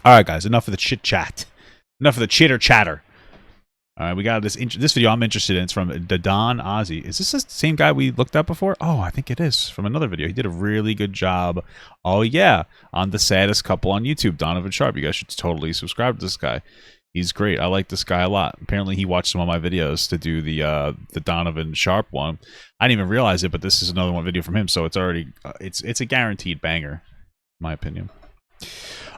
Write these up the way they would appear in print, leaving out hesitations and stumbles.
All right, guys, enough of the chit chat. Enough of the chitter chatter. All right, we got this video I'm interested in. It's from Don Ozzy. Is this the same guy we looked at before? Oh, I think it is from another video. He did a really good job. Oh, yeah, on the saddest couple on YouTube, Donovan Sharp. You guys should totally subscribe to this guy. He's great. I like this guy a lot. Apparently, he watched some of my videos to do the Donovan Sharp one. I didn't even realize it, but this is another one video from him, so it's already it's a guaranteed banger, in my opinion.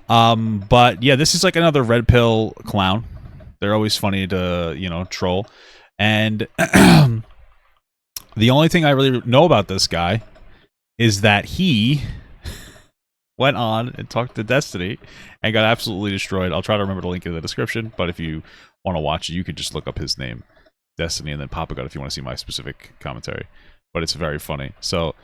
But yeah, this is like another Redpill clown. They're always funny to, you know, troll. And the only thing I really know about this guy is that he went on and talked to Destiny and got absolutely destroyed. I'll try to remember to link in the description, but if you want to watch it, you could just look up his name, Destiny, and then pop a gut if you want to see my specific commentary. But it's very funny. So,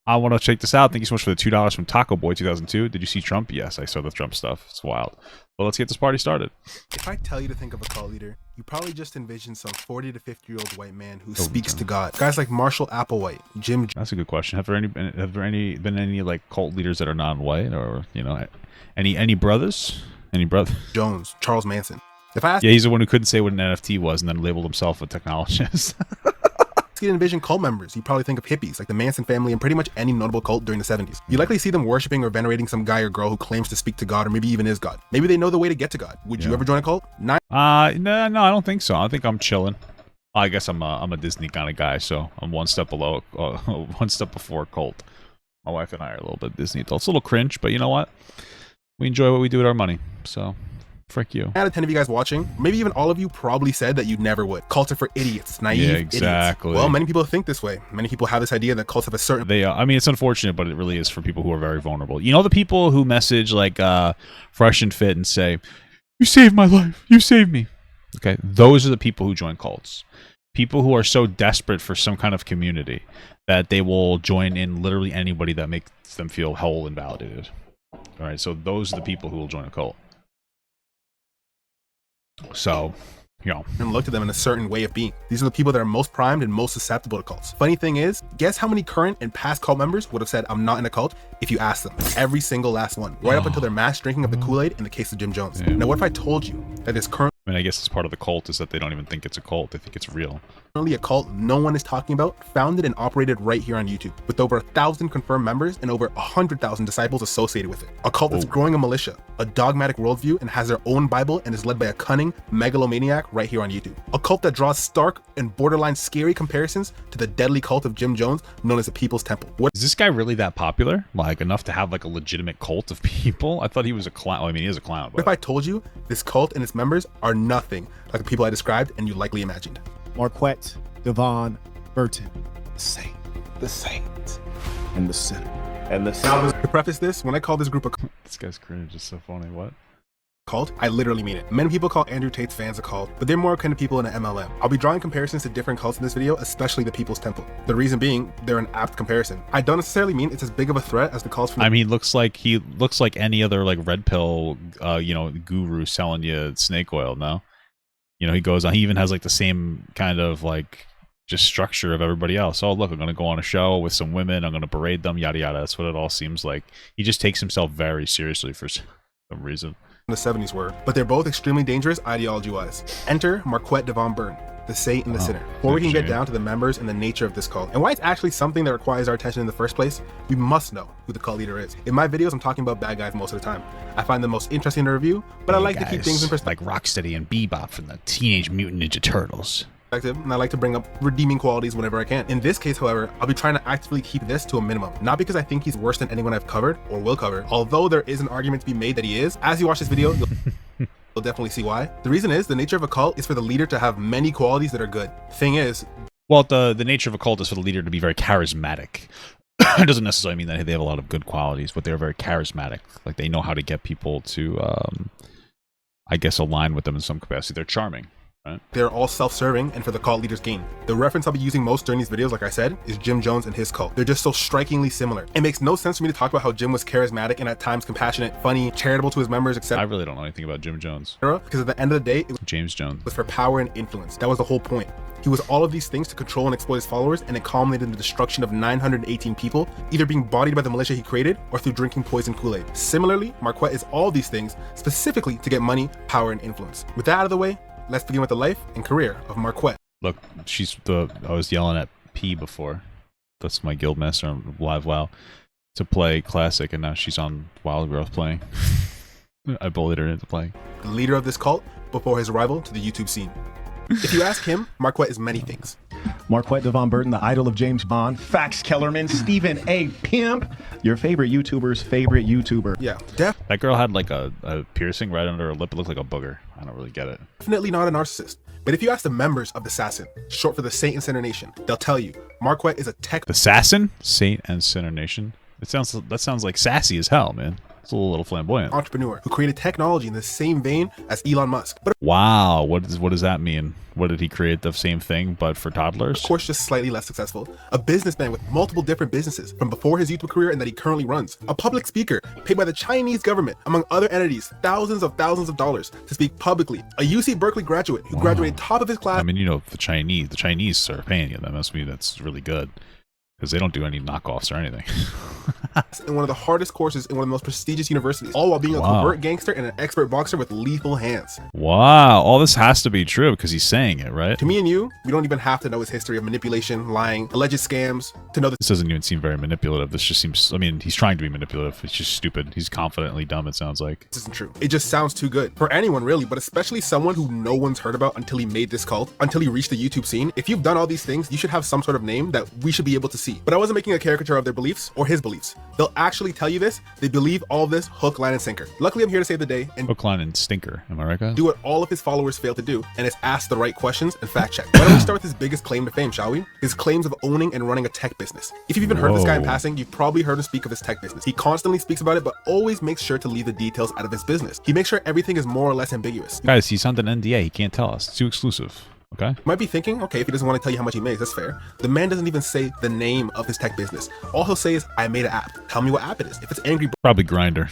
I want to check this out. Thank you so much for the $2 from Taco Boy 2002. Did you see Trump? Yes, I saw the Trump stuff. It's wild. Well, let's get this party started. If I tell you to think of a cult leader, you probably just envision some 40 to 50-year-old white man who speaks to God. Guys like Marshall Applewhite, Jim. That's a good question. Have there been any like cult leaders that are non-white, or you know, any brothers? Any brother? Jones, Charles Manson. If I ask, yeah, he's the one who couldn't say what an NFT was and then labeled himself a technologist. you to envision cult members, you probably think of hippies like the Manson family and pretty much any notable cult during the 70s. You likely see them worshiping or venerating some guy or girl who claims to speak to God, or maybe even is God. Maybe they know the way to get to God. Would you ever join a cult? No, I don't think so. I think I'm chilling. I guess I'm a Disney kind of guy, so I'm one step below, one step before a cult. My wife and I are a little bit Disney adults. A little cringe, but you know what? We enjoy what we do with our money, so frick you. Out of 10 of you guys watching, maybe even all of you probably said that you never would. Cults are for idiots, naive exactly. idiots. Well, many people think this way. Many people have this idea that cults have a certain... I mean, it's unfortunate, but it really is for people who are very vulnerable. You know the people who message like Fresh and Fit and say, "You saved my life. You saved me." Okay, those are the people who join cults. People who are so desperate for some kind of community that they will join in literally anybody that makes them feel whole and validated. All right, so those are the people who will join a cult. So, you know, and look to them in a certain way of being. These are the people that are most primed and most susceptible to cults. Funny thing is, guess how many current and past cult members would have said, "I'm not in a cult," if you ask them. Every single last one, right up until their mass drinking of the Kool-Aid in the case of Jim Jones. Yeah. Now, what if I told you that this current... I mean, I guess it's part of the cult is that they don't even think it's a cult. They think it's real. Currently a cult no one is talking about, founded and operated right here on YouTube, with over 1,000 confirmed members and over 100,000 disciples associated with it. A cult that's growing a militia, a dogmatic worldview, and has their own Bible and is led by a cunning megalomaniac right here on YouTube. A cult that draws stark and borderline scary comparisons to the deadly cult of Jim Jones, known as the People's Temple. Is this guy really that popular? Like, enough to have like a legitimate cult of people? I thought he was a clown. Well, I mean, he is a clown. But... What if I told you this cult and its members are nothing like the people I described and you likely imagined? Marquette, Devon, Burton, the saint, and the sinner. And the sinner. To preface this, when I call this group a this guy's cringe is so funny. What? Cult, I literally mean it. Many people call Andrew Tate's fans a cult, but they're more kind of people in an MLM. I'll be drawing comparisons to different cults in this video, especially the People's Temple. The reason being, they're an apt comparison. I don't necessarily mean it's as big of a threat as the cults from... I mean, he looks like any other like red pill, you know, guru selling you snake oil. No, you know, he goes on. He even has like the same kind of like just structure of everybody else. Oh, look, I'm gonna go on a show with some women. I'm gonna parade them. Yada yada. That's what it all seems like. He just takes himself very seriously for some reason. The 70s were, but they're both extremely dangerous ideology-wise. Enter Marquette Devon Burton, the saint and the sinner. Before we can get down to the members and the nature of this cult, and why it's actually something that requires our attention in the first place, we must know who the cult leader is. In my videos, I'm talking about bad guys most of the time. I find them most interesting to review, but I like to keep things in perspective. Like Rocksteady and Bebop from the Teenage Mutant Ninja Turtles. And I like to bring up redeeming qualities whenever I can. In this case, however, I'll be trying to actively keep this to a minimum. Not because I think he's worse than anyone I've covered or will cover, although there is an argument to be made that he is. As you watch this video, you'll definitely see why. The reason is, the nature of a cult is for the leader to have many qualities that are good. Thing is... Well, the nature of a cult is for the leader to be very charismatic. It doesn't necessarily mean that they have a lot of good qualities, but they're very charismatic. Like, they know how to get people to, I guess, align with them in some capacity. They're charming. Right. They're all self-serving and for the cult leader's gain. The reference I'll be using most during these videos, like I said, is Jim Jones and his cult. They're just so strikingly similar. It makes no sense for me to talk about how Jim was charismatic and at times compassionate, funny, charitable to his members, etc. I really don't know anything about Jim Jones. Because at the end of the day, it James Jones was for power and influence. That was the whole point. He was all of these things to control and exploit his followers, and it culminated in the destruction of 918 people, either being bodied by the militia he created or through drinking poison Kool-Aid. Similarly, Marquette is all these things specifically to get money, power, and influence. With that out of the way, let's begin with the life and career of Marquette. Look, I was yelling at P before. That's my guild master on Live WoW to play Classic, and now she's on Wild Growth playing. I bullied her into playing. The leader of this cult before his arrival to the YouTube scene. If you ask him, Marquette is many things. Marquette Devon Burton, the idol of James Bond, Fax Kellerman, Stephen A. Pimp, your favorite YouTuber's favorite YouTuber. Yeah, that girl had like a piercing right under her lip. It looked like a booger. I don't really get it. Definitely not a narcissist. But if you ask the members of the Assassin, short for the Saint and Sinner Nation, they'll tell you Marquette is a tech. The Assassin? Saint and Sinner Nation? That sounds like sassy as hell, man. It's a little flamboyant. Entrepreneur who created technology in the same vein as Elon Musk. But wow, what does that mean? What did he create? The same thing, but for toddlers? Of course, just slightly less successful. A businessman with multiple different businesses from before his YouTube career and that he currently runs. A public speaker paid by the Chinese government, among other entities, thousands of dollars to speak publicly. A UC Berkeley graduate who graduated top of his class. I mean, you know, the Chinese are paying you. That must mean that's really good. Because they don't do any knockoffs or anything. In one of the hardest courses in one of the most prestigious universities, all while being a covert gangster and an expert boxer with lethal hands. Wow, all this has to be true because he's saying it, right? To me and you, we don't even have to know his history of manipulation, lying, alleged scams to know this doesn't even seem very manipulative. This just seems, I mean, he's trying to be manipulative. It's just stupid. He's confidently dumb, it sounds like. This isn't true. It just sounds too good. For anyone really, but especially someone who no one's heard about until he made this cult, until he reached the YouTube scene. If you've done all these things, you should have some sort of name that we should be able to see. But I wasn't making a caricature of their beliefs or his beliefs. They'll actually tell you this. They believe all of this hook, line, and sinker. Luckily, I'm here to save the day and hook, line, and stinker. Am I right, guys? Do what all of his followers fail to do, and is ask the right questions and fact check. Why don't we start with his biggest claim to fame, shall we? His claims of owning and running a tech business. If you've even heard of this guy in passing, you've probably heard him speak of his tech business. He constantly speaks about it, but always makes sure to leave the details out of his business. He makes sure everything is more or less ambiguous. Guys, he signed an NDA. He can't tell us. It's too exclusive. Okay. You might be thinking, okay, if he doesn't want to tell you how much he makes, that's fair. The man doesn't even say the name of his tech business. All he'll say is, I made an app. Tell me what app it is. If it's Angry Probably Grindr.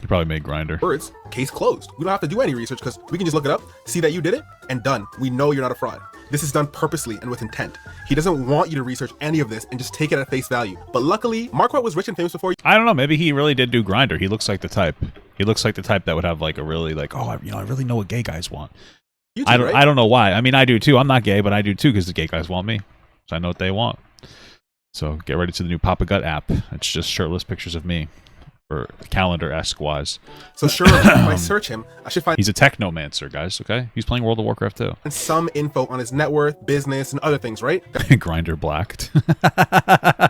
He probably made Grindr. Birds, case closed. We don't have to do any research because we can just look it up, see that you did it, and done. We know you're not a fraud. This is done purposely and with intent. He doesn't want you to research any of this and just take it at face value. But luckily, Marquette was rich and famous before. I don't know. Maybe he really did do Grindr. He looks like the type. He looks like the type that would have like a really like, oh, I really know what gay guys want. You too, right? I don't know why. I mean, I do too. I'm not gay, but I do too because the gay guys want me. So I know what they want. So get ready to the new Papa Gut app. It's just shirtless pictures of me. Or calendar-esque wise. So sure, if I search him, I should find... He's a technomancer, guys, okay? He's playing World of Warcraft too. And some info on his net worth, business, and other things, right? Grindr blacked.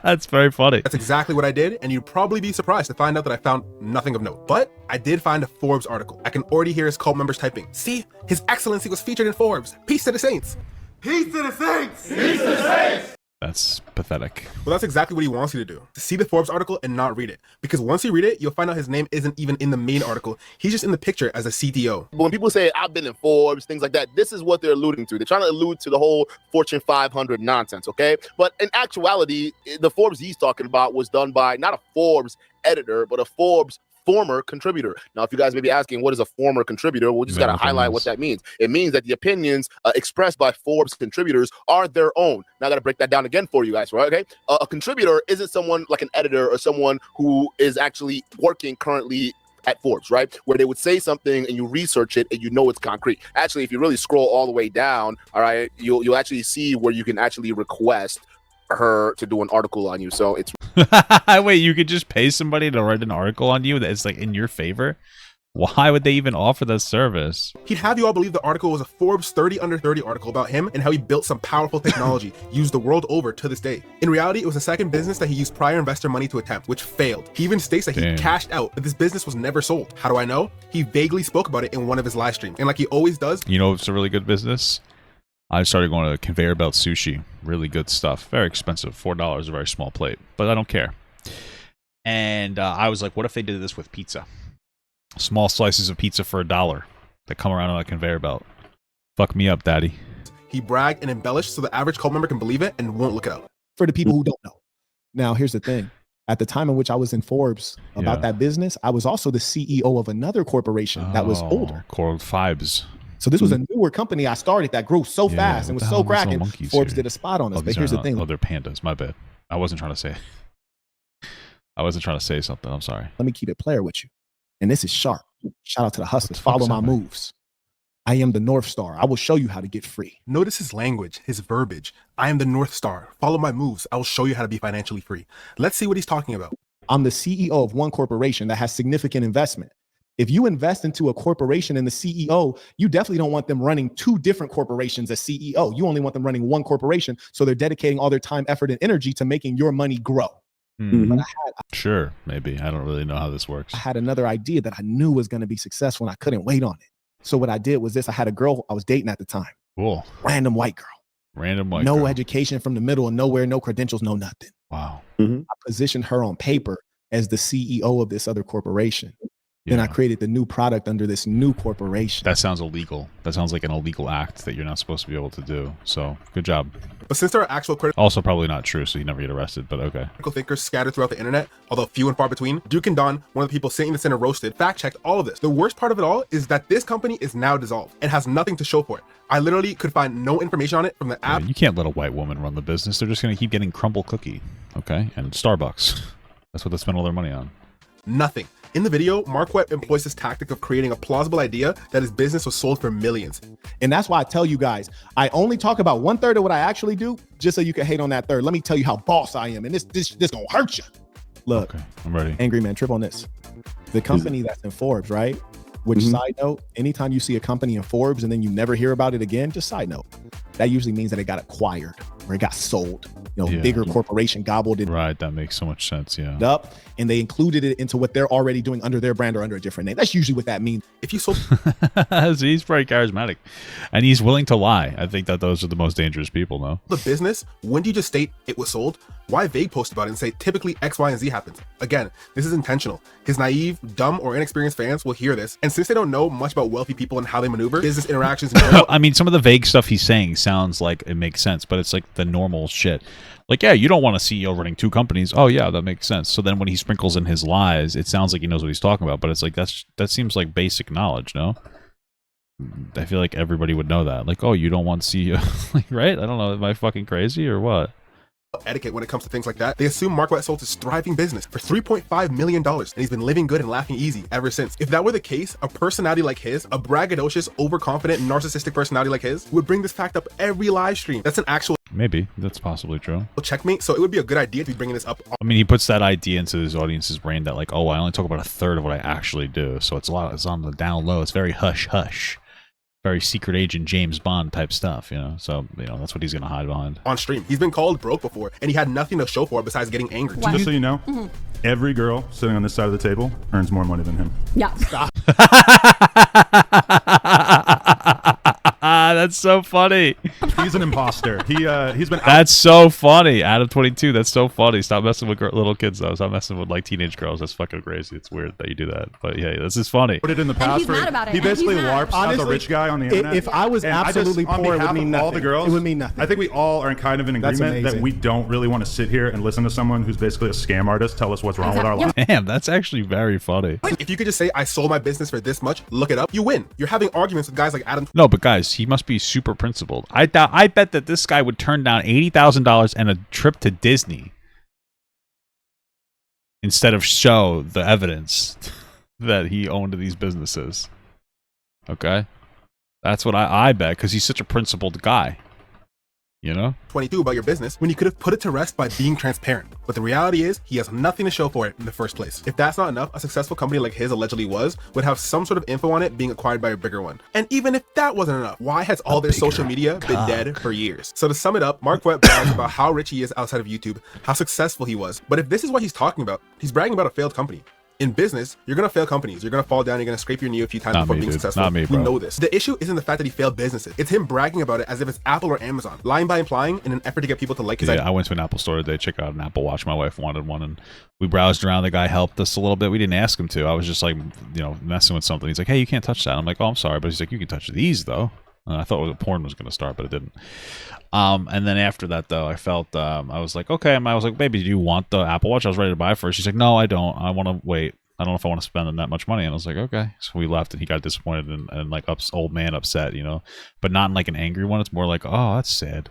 That's very funny. That's exactly what I did, and you'd probably be surprised to find out that I found nothing of note. But I did find a Forbes article. I can already hear his cult members typing, see, His Excellency was featured in Forbes. Peace to the Saints. Peace to the Saints. Peace to the Saints. That's pathetic. Well, that's exactly what he wants you to do. To see the Forbes article and not read it. Because once you read it, you'll find out his name isn't even in the main article. He's just in the picture as a CTO. But when people say, I've been in Forbes, things like that, this is what they're alluding to. They're trying to allude to the whole Fortune 500 nonsense, okay? But in actuality, the Forbes he's talking about was done by not a Forbes editor, but a Forbes former contributor. Now, if you guys may be asking, what is a former contributor? We'll just got to highlight what that means. It means that the opinions expressed by Forbes contributors are their own. Now, I got to break that down again for you guys, right? Okay. A contributor isn't someone like an editor or someone who is actually working currently at Forbes, right? Where they would say something and you research it and you know it's concrete. Actually, if you really scroll all the way down, all right, you'll actually see where you can actually request her to do an article on you. So it's wait, you could just pay somebody to write an article on you that's like in your favor? Why would they even offer that service? He'd have you all believe the article was a Forbes 30 under 30 article about him and how he built some powerful technology used the world over to this day. In reality, it was a second business that he used prior investor money to attempt, which failed. He even states that he cashed out, but this business was never sold. How do I know? He vaguely spoke about it in one of his live streams. And like he always does. You know, it's a really good business. I started going to conveyor belt sushi. Really good stuff. Very expensive. $4 a very small plate. But I don't care. And I was like, what if they did this with pizza? Small slices of pizza for $1 that come around on a conveyor belt. Fuck me up, daddy. He bragged and embellished so the average cult member can believe it and won't look it up. For the people who don't know. Now, here's the thing. At the time in which I was in Forbes about that business, I was also the CEO of another corporation that was older. Called Fibes. So this was a newer company I started that grew so fast and was so cracking. Forbes did a spot on us. But here's the thing. Oh, they're pandas. My bad. I wasn't trying to say. I wasn't trying to say something. I'm sorry. Let me keep it player with you. And this is sharp. Shout out to the hustlers. Follow my moves. I am the North Star. I will show you how to get free. Notice his language, his verbiage. I am the North Star. Follow my moves. I will show you how to be financially free. Let's see what he's talking about. I'm the CEO of one corporation that has significant investment. If you invest into a corporation and the CEO, you definitely don't want them running 2 different corporations as CEO. You only want them running one corporation. So they're dedicating all their time, effort, and energy to making your money grow. Mm-hmm. Sure, maybe. I don't really know how this works. I had another idea that I knew was going to be successful and I couldn't wait on it. So what I did was this. I had a girl I was dating at the time. Cool. Random white girl. Random white girl. No education from the middle of nowhere, no credentials, no nothing. Wow. I positioned her on paper as the CEO of this other corporation. Then I created the new product under this new corporation. That sounds illegal. That sounds like an illegal act that you're not supposed to be able to do. So good job. But since there are actual critical, also probably not true, so you never get arrested, but okay. Critical thinkers scattered throughout the internet, although few and far between, Duke and Don, one of the people sitting in the center roasted, fact-checked all of this. The worst part of it all is that this company is now dissolved and has nothing to show for it. I literally could find no information on it from the app. Yeah, you can't let a white woman run the business. They're just going to keep getting crumble cookie, okay? And Starbucks. That's what they spend all their money on. Nothing. In the video, Mark Webb employs this tactic of creating a plausible idea that his business was sold for millions. And that's why I tell you guys, I only talk about 1/3 of what I actually do, just so you can hate on that third. Let me tell you how boss I am, and this gonna hurt you. Look, okay, I'm ready. Angry man, trip on this. The company that's in Forbes, right? Which side note, anytime you see a company in Forbes and then you never hear about it again, just side note, that usually means that it got acquired or it got sold. You know, bigger corporation gobbled it. Right, that makes so much sense, yeah. Up, and they included it into what they're already doing under their brand or under a different name. That's usually what that means. If you sold, so he's pretty charismatic, and he's willing to lie. I think that those are the most dangerous people, though. The business, when do you just state it was sold? Why vague post about it and say typically X, Y, and Z happens? Again, this is intentional. His naive, dumb, or inexperienced fans will hear this, and since they don't know much about wealthy people and how they maneuver business interactions, I mean, some of the vague stuff he's saying sounds like it makes sense, but it's like the normal shit. Like, yeah, you don't want a CEO running 2 companies. Oh, yeah, that makes sense. So then when he sprinkles in his lies, it sounds like he knows what he's talking about. But it's like, that seems like basic knowledge, no? I feel like everybody would know that. Like, oh, you don't want CEO, like, right? I don't know. Am I fucking crazy or what? Etiquette when it comes to things like that. They assume Mark Webb sold his thriving business for $3.5 million, and he's been living good and laughing easy ever since. If that were the case, a personality like his, a braggadocious, overconfident, narcissistic personality like his, would bring this fact up every live stream. That's an actual maybe. That's possibly true. Checkmate. So it would be a good idea to be bringing this up. I mean, he puts that idea into his audience's brain that like, oh, I only talk about 1/3 of what I actually do. So it's on the down low. It's very hush hush. Very secret agent James Bond type stuff, you know? So, you know, that's what he's going to hide behind. On stream. He's been called broke before, and he had nothing to show for it besides getting angry. Wow. Just so you know, every girl sitting on this side of the table earns more money than him. Yeah. That's so funny. He's an imposter. He's been. That's so funny. Adam 22. That's so funny. Stop messing with little kids though. Stop messing with like teenage girls. That's fucking crazy. It's weird that you do that, but yeah, this is funny. Put it in the past. He's mad about it. He basically LARPs as a rich guy on the internet. If I was absolutely poor, it would mean nothing. All the girls, it would mean nothing. I think we all are kind of in agreement that we don't really want to sit here and listen to someone who's basically a scam artist tell us what's wrong with our life. Damn, that's actually very funny. If you could just say, I sold my business for this much, look it up, you win. You're having arguments with guys like Adam. No, but guys, he must be super principled. I bet that this guy would turn down $80,000 and a trip to Disney instead of show the evidence that he owned these businesses. Okay? That's what I bet, because he's such a principled guy. You know? 22 about your business when you could have put it to rest by being transparent. But the reality is he has nothing to show for it in the first place. If that's not enough, a successful company like his allegedly would have some sort of info on it being acquired by a bigger one. And even if that wasn't enough, why has all their social media been dead for years? So to sum it up, Mark Webb brags about how rich he is outside of YouTube, how successful he was. But if this is what he's talking about, he's bragging about a failed company. In business, you're gonna fail companies. You're gonna fall down. You're gonna scrape your knee a few times before being successful. Not me, bro. We know this. The issue isn't the fact that he failed businesses. It's him bragging about it as if it's Apple or Amazon, lying by implying in an effort to get people to like his idea. I went to an Apple store today, check out an Apple Watch. My wife wanted one, and we browsed around. The guy helped us a little bit. We didn't ask him to. I was just like, you know, messing with something. He's like, hey, you can't touch that. I'm like, oh, I'm sorry, but he's like, you can touch these though. And I thought porn was going to start, but it didn't. And then after that, though, I felt, I was like, okay. And I was like, baby, do you want the Apple Watch? I was ready to buy it first. She's like, no, I don't. I want to wait. I don't know if I want to spend that much money. And I was like, okay. So we left, and he got disappointed and like old man upset, you know, but not in like an angry one. It's more like, oh, that's sad.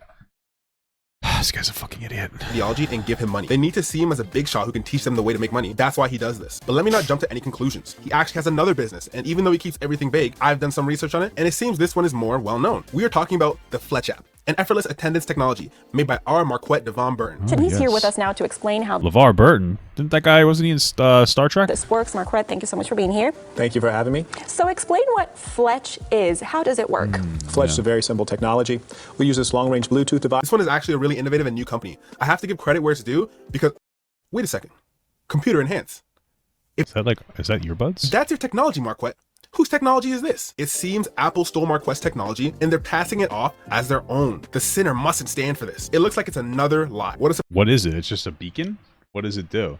This guy's a fucking idiot. Ideology and give him money. They need to see him as a big shot who can teach them the way to make money. That's why he does this. But let me not jump to any conclusions. He actually has another business, and even though he keeps everything vague, I've done some research on it, and it seems this one is more well known. We are talking about the Fletch app, an effortless attendance technology made by our Marquette Devon Burton. And he's here with us now to explain how LeVar Burton? Didn't that guy, wasn't he in Star Trek? this works. Marquette, thank you so much for being here. Thank you for having me. So explain what Fletch is. How does it work? Fletch is a very simple technology. We use this long-range Bluetooth device. This one is actually a really innovative and new company. I have to give credit where it's due because, wait a second, computer enhance. Is that earbuds? That's your technology, Marquette. Whose technology is this? It seems Apple stole Marquette's technology and they're passing it off as their own. The sinner mustn't stand for this. It looks like it's another lie. What is it? It's just a beacon? What does it do?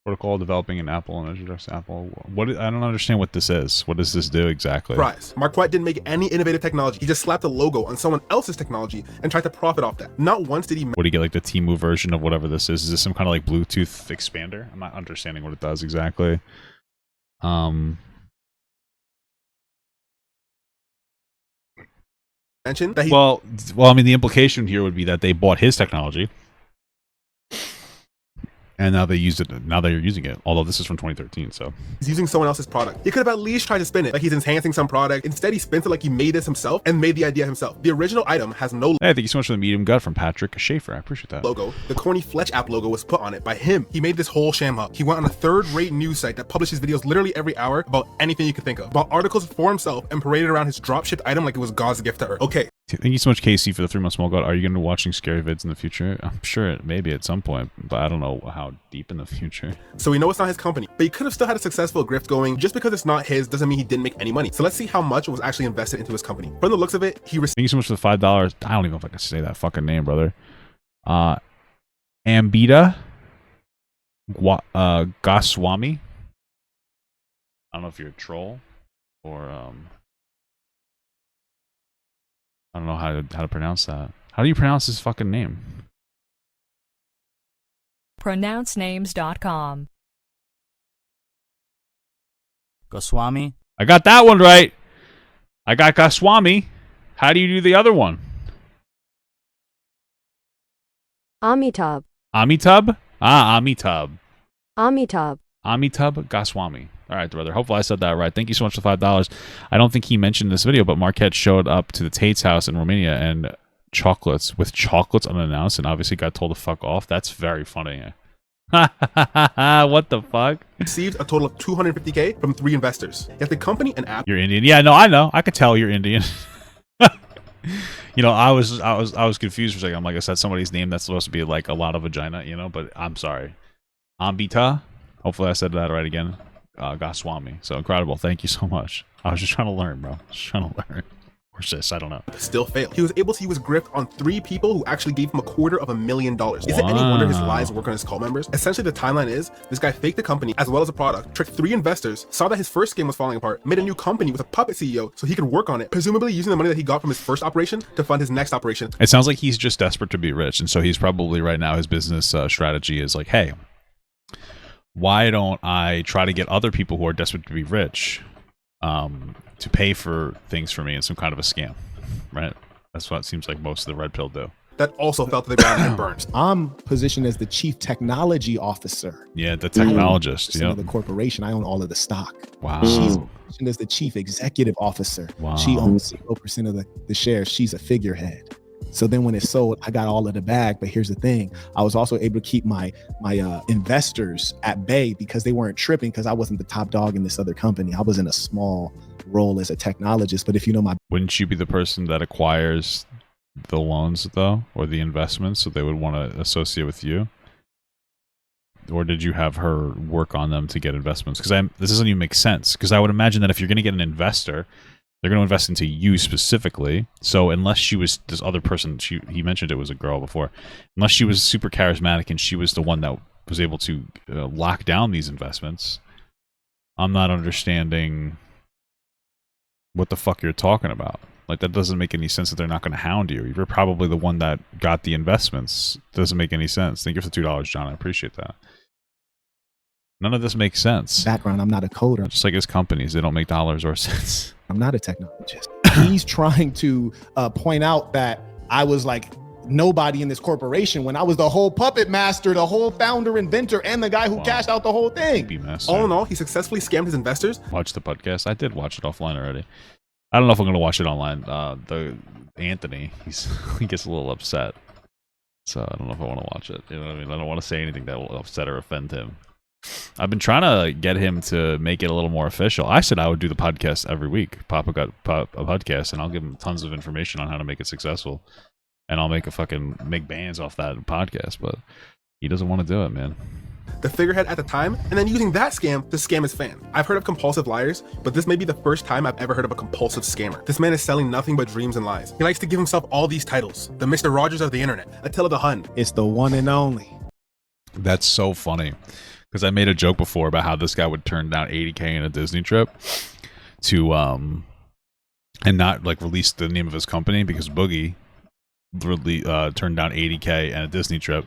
Protocol developing an Apple and introduce Apple. I don't understand what this is. What does this do exactly? Surprise. Marquette didn't make any innovative technology. He just slapped a logo on someone else's technology and tried to profit off that. Not once did he... What do you get, like the Temu version of whatever this is? Is this some kind of like Bluetooth expander? I'm not understanding what it does exactly. Mentioned that he... Well, I mean, the implication here would be that they bought his technology, and now they use it. Now they're using it. Although this is from 2013, so he's using someone else's product. He could have at least tried to spin it like he's enhancing some product. Instead, he spins it like he made this himself and made the idea himself. The original item has no... Hey, thank you so much for the medium gut from Patrick Schaefer. I appreciate that. Logo. The corny Fletch app logo was put on it by him. He made this whole sham up. He went on a third-rate news site that publishes videos literally every hour about anything you could think of. Bought articles for himself and paraded around his drop-shipped item like it was God's gift to Earth. Okay. Thank you so much, Casey, for the 3 months small god. Are you going to be watching scary vids in the future? I'm sure maybe at some point, but I don't know how deep in the future. So we know it's not his company, but he could have still had a successful grift going. Just because it's not his doesn't mean he didn't make any money. So let's see how much was actually invested into his company. From the looks of it, he received... Thank you so much for the $5. I don't even know if I can say that fucking name, brother. Ambita Goswami. I don't know if you're a troll or I don't know how to pronounce that. How do you pronounce his fucking name? pronouncenames.com. Goswami. I got that one right. I got Goswami. How do you do the other one? Amitabh. Amitabh? Amitabh. Amitabh. Amitabh Goswami. All right, brother. Hopefully I said that right. Thank you so much for the $5. I don't think he mentioned this video, but Marquette showed up to the Tate's house in Romania and chocolates unannounced and obviously got told to fuck off. That's very funny. What the fuck? Received a total of $250K from 3 investors. Yet the company and app... You're Indian? Yeah, no, I know. I could tell you're Indian. You know, I was confused for a second. I'm like, is that somebody's name that's supposed to be like a lot of vagina, you know? But I'm sorry. Ambita. Hopefully I said that right again. Goswami. So incredible. Thank you so much. I was just trying to learn, bro. Just trying to learn. Or sis, I don't know. Still failed. He was able to use grift on 3 people who actually gave him $250,000. Is it any wonder his lies work on his cult members? Essentially, the timeline is this guy faked the company as well as a product, tricked 3 investors, saw that his first game was falling apart, made a new company with a puppet CEO so he could work on it, presumably using the money that he got from his first operation to fund his next operation. It sounds like he's just desperate to be rich, and so he's probably right now his business strategy is like, hey, why don't I try to get other people who are desperate to be rich to pay for things for me in some kind of a scam, right? That's what it seems like most of the Red Pill do. That also fell to the ground and burned. I'm positioned as the chief technology officer. Yeah, the technologist. Yeah, of the corporation. I own all of the stock. Wow. She's positioned as the chief executive officer. Wow. She owns 0% of the shares. She's a figurehead. So then when it's sold, I got all of the bag. But here's the thing. I was also able to keep my investors at bay because they weren't tripping because I wasn't the top dog in this other company. I was in a small role as a technologist. But if you know my... Wouldn't you be the person that acquires the loans, though, or the investments, so they would want to associate with you? Or did you have her work on them to get investments? Because this doesn't even make sense. Because I would imagine that if you're going to get an investor, they're going to invest into you specifically. So unless she was this other person, he mentioned it was a girl before, unless she was super charismatic and she was the one that was able to lock down these investments, I'm not understanding what the fuck you're talking about. Like, that doesn't make any sense that they're not going to hound you. You're probably the one that got the investments. Doesn't make any sense. Thank you for the $2, John. I appreciate that. None of this makes sense. Background, I'm not a coder. Just like his companies, they don't make dollars or cents. I'm not a technologist. He's trying to point out that I was like nobody in this corporation when I was the whole puppet master, the whole founder, inventor, and the guy who cashed out the whole thing. All in all, he successfully scammed his investors. Watch the podcast. I did watch it offline already. I don't know if I'm going to watch it online. The Anthony, he gets a little upset. So I don't know if I want to watch it. You know what I mean? I don't want to say anything that will upset or offend him. I've been trying to get him to make it a little more official. I said I would do the podcast every week. Papa got a podcast, and I'll give him tons of information on how to make it successful. And I'll make bands off that podcast, but he doesn't want to do it, man. The figurehead at the time, and then using that scam to scam his fan. I've heard of compulsive liars, but this may be the first time I've ever heard of a compulsive scammer. This man is selling nothing but dreams and lies. He likes to give himself all these titles. The Mr. Rogers of the internet, Attila the Hun. It's the one and only. That's so funny. Because I made a joke before about how this guy would turn down $80K in a Disney trip to and not like release the name of his company because Boogie really turned down $80K and a Disney trip,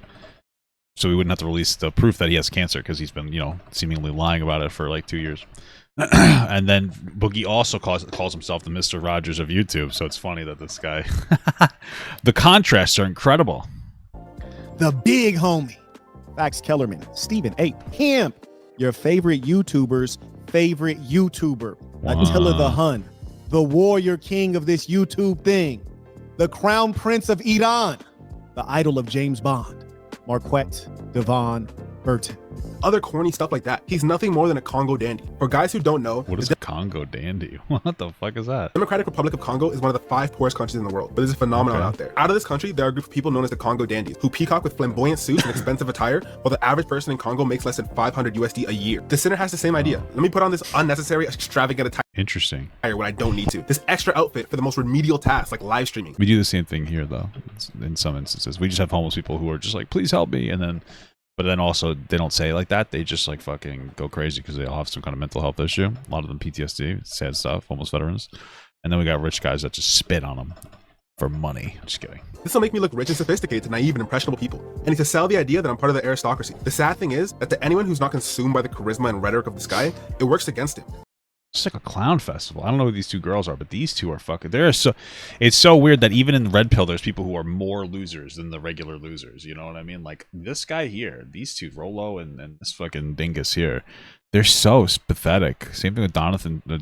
so we wouldn't have to release the proof that he has cancer because he's been, you know, seemingly lying about it for like 2 years. And then Boogie also calls himself the Mr. Rogers of YouTube, so it's funny that this guy the contrasts are incredible. The big homie. Fax Kellerman, Stephen A. Pimp, your favorite YouTuber's favorite YouTuber. Wow. Attila the Hun, the warrior king of this YouTube thing, the crown prince of Iran, the idol of James Bond, Marquette Devon Burton. Other corny stuff like that. He's nothing more than a Congo dandy. For guys who don't know, what is a Congo dandy? What the fuck is that? Democratic Republic of Congo is one of the 5 poorest countries in the world, but there's a phenomenon out there. Out of this country, there are a group of people known as the Congo dandies who peacock with flamboyant suits and expensive attire, while the average person in Congo makes less than 500 USD a year. The sinner has the same idea. Let me put on this unnecessary, extravagant attire. Interesting. When I don't need to. This extra outfit for the most remedial tasks like live streaming. We do the same thing here, though. In some instances, we just have homeless people who are just like, "Please help me," but then also they don't say it like that. They just like fucking go crazy because they all have some kind of mental health issue. A lot of them PTSD, sad stuff, homeless veterans. And then we got rich guys that just spit on them for money. Just kidding. This will make me look rich and sophisticated to naive and impressionable people. And it's to sell the idea that I'm part of the aristocracy. The sad thing is that to anyone who's not consumed by the charisma and rhetoric of this guy, it works against him. It's like a clown festival. I don't know who these two girls are, but these two are fucking. It's so weird that even in Redpill, there's people who are more losers than the regular losers. You know what I mean? Like this guy here, these two, Rolo and this fucking dingus here, they're so pathetic. Same thing with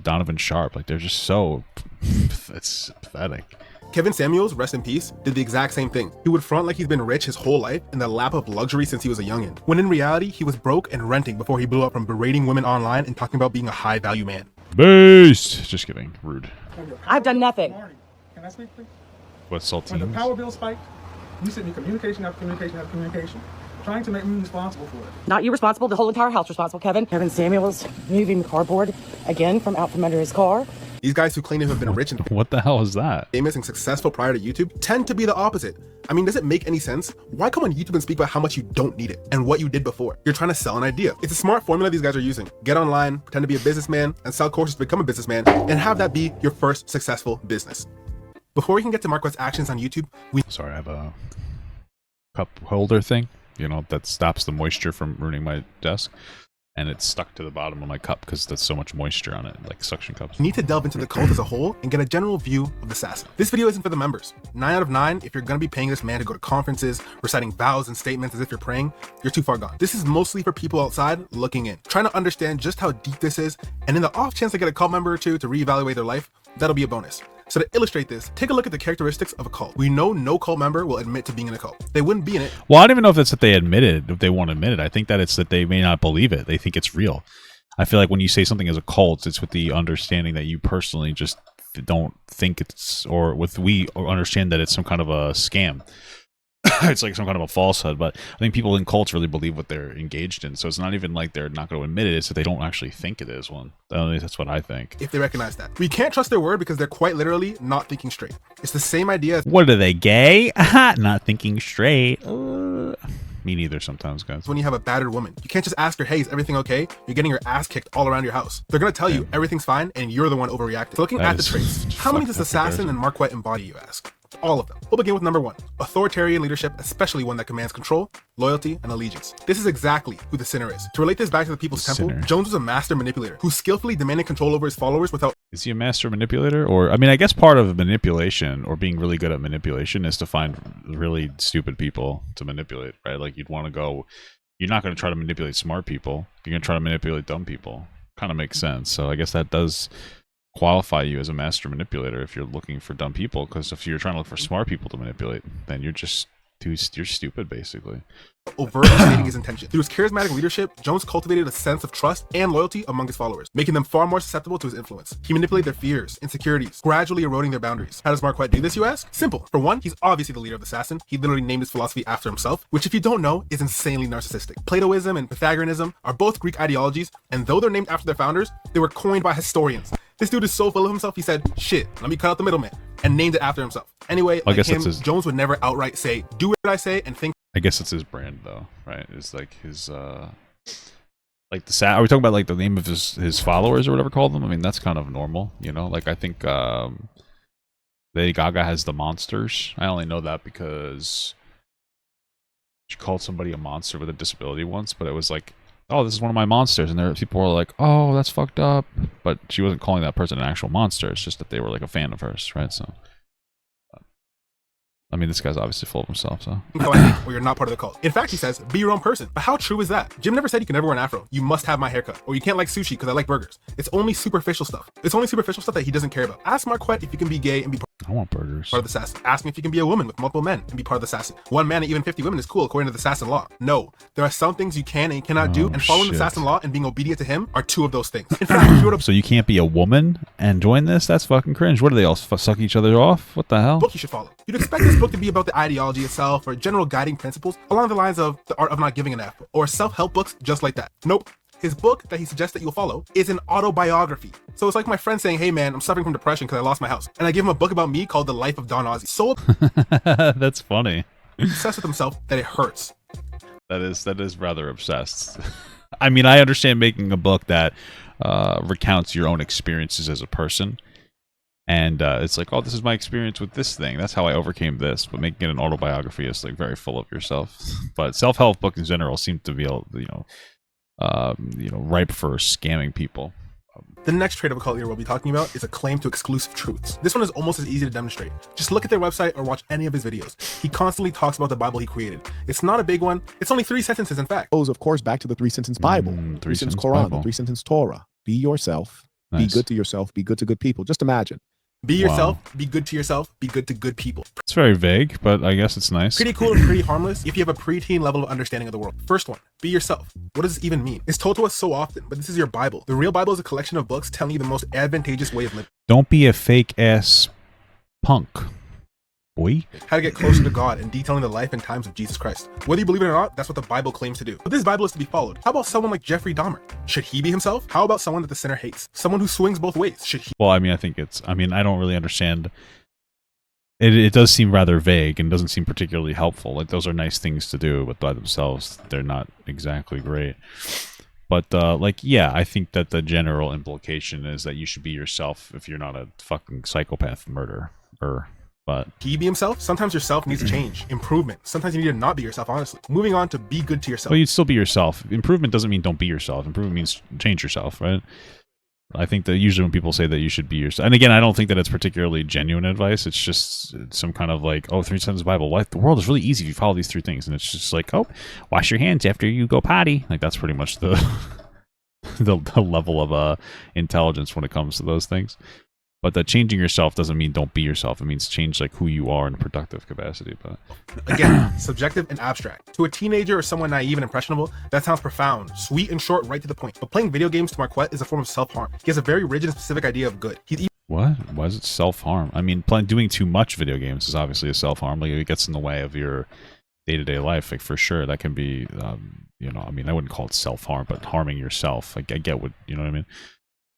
Donovan Sharp. Like they're just so. It's pathetic. Kevin Samuels, rest in peace, did the exact same thing. He would front like he's been rich his whole life in the lap of luxury since he was a youngin', when in reality, he was broke and renting before he blew up from berating women online and talking about being a high-value man. Beast! Just kidding. Rude. I've done nothing. Can I speak, please? What, saltines? When the power bill spiked, you sent me communication after communication after communication, trying to make me responsible for it. Not you responsible, the whole entire house responsible, Kevin. Kevin Samuels moving cardboard again from out from under his car. These guys who claim to have been rich and what the hell is that? Famous and successful prior to YouTube tend to be the opposite. I mean, does it make any sense? Why come on YouTube and speak about how much you don't need it and what you did before? You're trying to sell an idea. It's a smart formula these guys are using. Get online, pretend to be a businessman, and sell courses to become a businessman, and have that be your first successful business. Before we can get to Marquette's actions on YouTube, Sorry, I have a cup holder thing, you know, that stops the moisture from ruining my desk. And it's stuck to the bottom of my cup because there's so much moisture on it, like suction cups. You need to delve into the cult as a whole and get a general view of the assassin. This video isn't for the members. 9 out of 9, if you're gonna be paying this man to go to conferences, reciting vows and statements as if you're praying, you're too far gone. This is mostly for people outside looking in, trying to understand just how deep this is, and in the off chance they get a cult member or two to reevaluate their life, that'll be a bonus. So to illustrate this, take a look at the characteristics of a cult. We know no cult member will admit to being in a cult. They wouldn't be in it. Well, I don't even know if it's that they admitted, if they won't admit it. I think that it's that they may not believe it. They think it's real. I feel like when you say something is a cult, it's with the understanding that you personally just don't think it's, or we understand that it's some kind of a scam. It's like some kind of a falsehood, but I think people in cults really believe what they're engaged in. So it's not even like they're not going to admit it. It's that they don't actually think it is one. That's what I think. If they recognize that. We can't trust their word because they're quite literally not thinking straight. It's the same idea as... What are they, gay? Not thinking straight. Me neither sometimes, guys. When you have a battered woman, you can't just ask her, hey, is everything okay? You're getting your ass kicked all around your house. They're going to tell you everything's fine and you're the one overreacting. So looking at the traits, how many does Assassin and Marquette embody, you ask? all of them. We'll begin with number 1, authoritarian leadership, especially one that commands control, loyalty, and allegiance. This is exactly who the sinner is. To relate this back to the People's Temple, Jones was a master manipulator who skillfully demanded control over his followers without... Is he a master manipulator? Or, I mean, I guess part of manipulation, or being really good at manipulation, is to find really stupid people to manipulate, right? Like, you'd want to go... You're not going to try to manipulate smart people. You're going to try to manipulate dumb people. Kind of makes sense. So I guess that does qualify you as a master manipulator if you're looking for dumb people, because if you're trying to look for smart people to manipulate, then you're just you're stupid, basically. Overtly stating his intention. Through his charismatic leadership, Jones cultivated a sense of trust and loyalty among his followers, making them far more susceptible to his influence. He manipulated their fears, insecurities, gradually eroding their boundaries. How does Marquette do this, you ask? Simple. For one, he's obviously the leader of the assassin. He literally named his philosophy after himself, which, if you don't know, is insanely narcissistic. Platoism and Pythagoreanism are both Greek ideologies, and though they're named after their founders, they were coined by historians. This dude is so full of himself, he said, shit, let me cut out the middleman, and named it after himself. Anyway, like him, Jones would never outright say, do what I say, and think. I guess it's his brand, though, right? It's like his, like the are we talking about like the name of his followers or whatever call them? I mean, that's kind of normal, you know? Like, I think Lady Gaga has the Monsters. I only know that because she called somebody a monster with a disability once, but it was like, oh, this is one of my monsters, and there people were like, oh, that's fucked up, but she wasn't calling that person an actual monster. It's just that they were like a fan of hers, right? So I mean, this guy's obviously full of himself, so. Or you're not part of the cult. In fact, he says, be your own person. But how true is that? Jim never said you can never wear an afro. You must have my haircut. Or you can't like sushi because I like burgers. It's only superficial stuff. It's only superficial stuff that he doesn't care about. Ask Marquette if you can be gay and be I want burgers. Part of the Sassin. Ask me if you can be a woman with multiple men and be part of the Sassin. One man and even 50 women is cool according to the Sassin law. No, there are some things you can and you cannot do, and following the Sassin law and being obedient to him are two of those things. In fact, if you wrote a so you can't be a woman and join this? That's fucking cringe. What are they all suck each other off? What the hell? Book you should follow. You'd expect this book to be about the ideology itself or general guiding principles along the lines of The Art of Not Giving an F or self-help books just like that. Nope. His book that he suggests that you'll follow is an autobiography. So it's like my friend saying, hey man, I'm suffering from depression because I lost my house. And I give him a book about me called The Life of Don Ozzie. So that's funny. Obsessed with himself that it hurts. That is rather obsessed. I mean, I understand making a book that recounts your own experiences as a person. And it's like, oh, this is my experience with this thing. That's how I overcame this. But making it an autobiography is like very full of yourself. But self-help books in general seem to be, ripe for scamming people. The next trait of a cult leader we'll be talking about is a claim to exclusive truths. This one is almost as easy to demonstrate. Just look at their website or watch any of his videos. He constantly talks about the Bible he created. It's not a big one. It's only 3 sentences, in fact. Goes, of course, back to the 3-sentence Bible, 3-sentence Quran, the 3-sentence Torah. Be yourself. Nice. Be good to yourself. Be good to good people. Just imagine. Be yourself, be good to yourself, be good to good people. It's very vague, but I guess it's nice. Pretty cool and pretty harmless if you have a preteen level of understanding of the world. First one, be yourself. What does this even mean? It's told to us so often, but this is your Bible. The real Bible is a collection of books telling you the most advantageous way of living. Don't be a fake ass punk, boy. How to get closer to God and detailing the life and times of Jesus Christ. Whether you believe it or not, that's what the Bible claims to do. But this Bible is to be followed. How about someone like Jeffrey Dahmer? Should he be himself? How about someone that the sinner hates? Someone who swings both ways? Should he? Well, I mean, I don't really understand. It does seem rather vague and doesn't seem particularly helpful. Like, those are nice things to do, but by themselves, they're not exactly great. But, yeah, I think that the general implication is that you should be yourself if you're not a fucking psychopath murderer. But he be himself? Sometimes yourself needs change, improvement. Sometimes you need to not be yourself, honestly. Moving on to be good to yourself. Well, you'd still be yourself. Improvement doesn't mean don't be yourself. Improvement means change yourself, right? I think that usually when people say that you should be yourself, and again, I don't think that it's particularly genuine advice. It's just some kind of like, oh, 3 sentences Bible. Life, the world is really easy if you follow these 3 things. And it's just like, oh, wash your hands after you go potty. Like, that's pretty much the the level of intelligence when it comes to those things. But that changing yourself doesn't mean don't be yourself. It means change like who you are in a productive capacity. But again, subjective and abstract. To a teenager or someone naive and impressionable, that sounds profound, sweet and short, right to the point. But playing video games to Marquette is a form of self-harm. He has a very rigid and specific idea of good. What? Why is it self-harm? I mean, doing too much video games is obviously a self-harm. Like, it gets in the way of your day-to-day life. Like, for sure, that can be, I mean, I wouldn't call it self-harm, but harming yourself. Like, I get what, you know what I mean?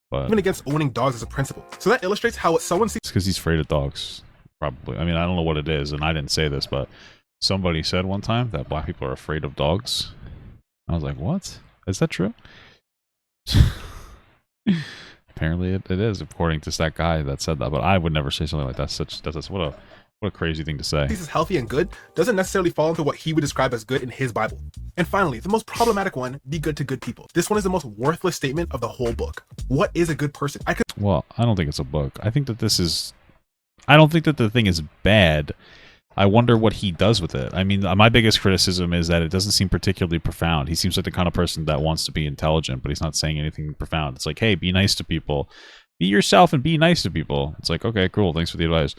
But even against owning dogs as a principle. So that illustrates how someone sees. It's because he's afraid of dogs, probably. I mean, I don't know what it is, and I didn't say this, but somebody said one time that black people are afraid of dogs. I was like, what? Is that true? Apparently it is, according to that guy that said that. But I would never say something like that. What a What a crazy thing to say. This is healthy and good doesn't necessarily fall into what he would describe as good in his Bible. And finally, the most problematic one, be good to good people. This one is the most worthless statement of the whole book. What is a good person? Well, I don't think it's a book. I think that I don't think that the thing is bad. I wonder what he does with it. I mean, my biggest criticism is that it doesn't seem particularly profound. He seems like the kind of person that wants to be intelligent, but he's not saying anything profound. It's like, hey, be nice to people. Be yourself and be nice to people. It's like, okay, cool. Thanks for the advice.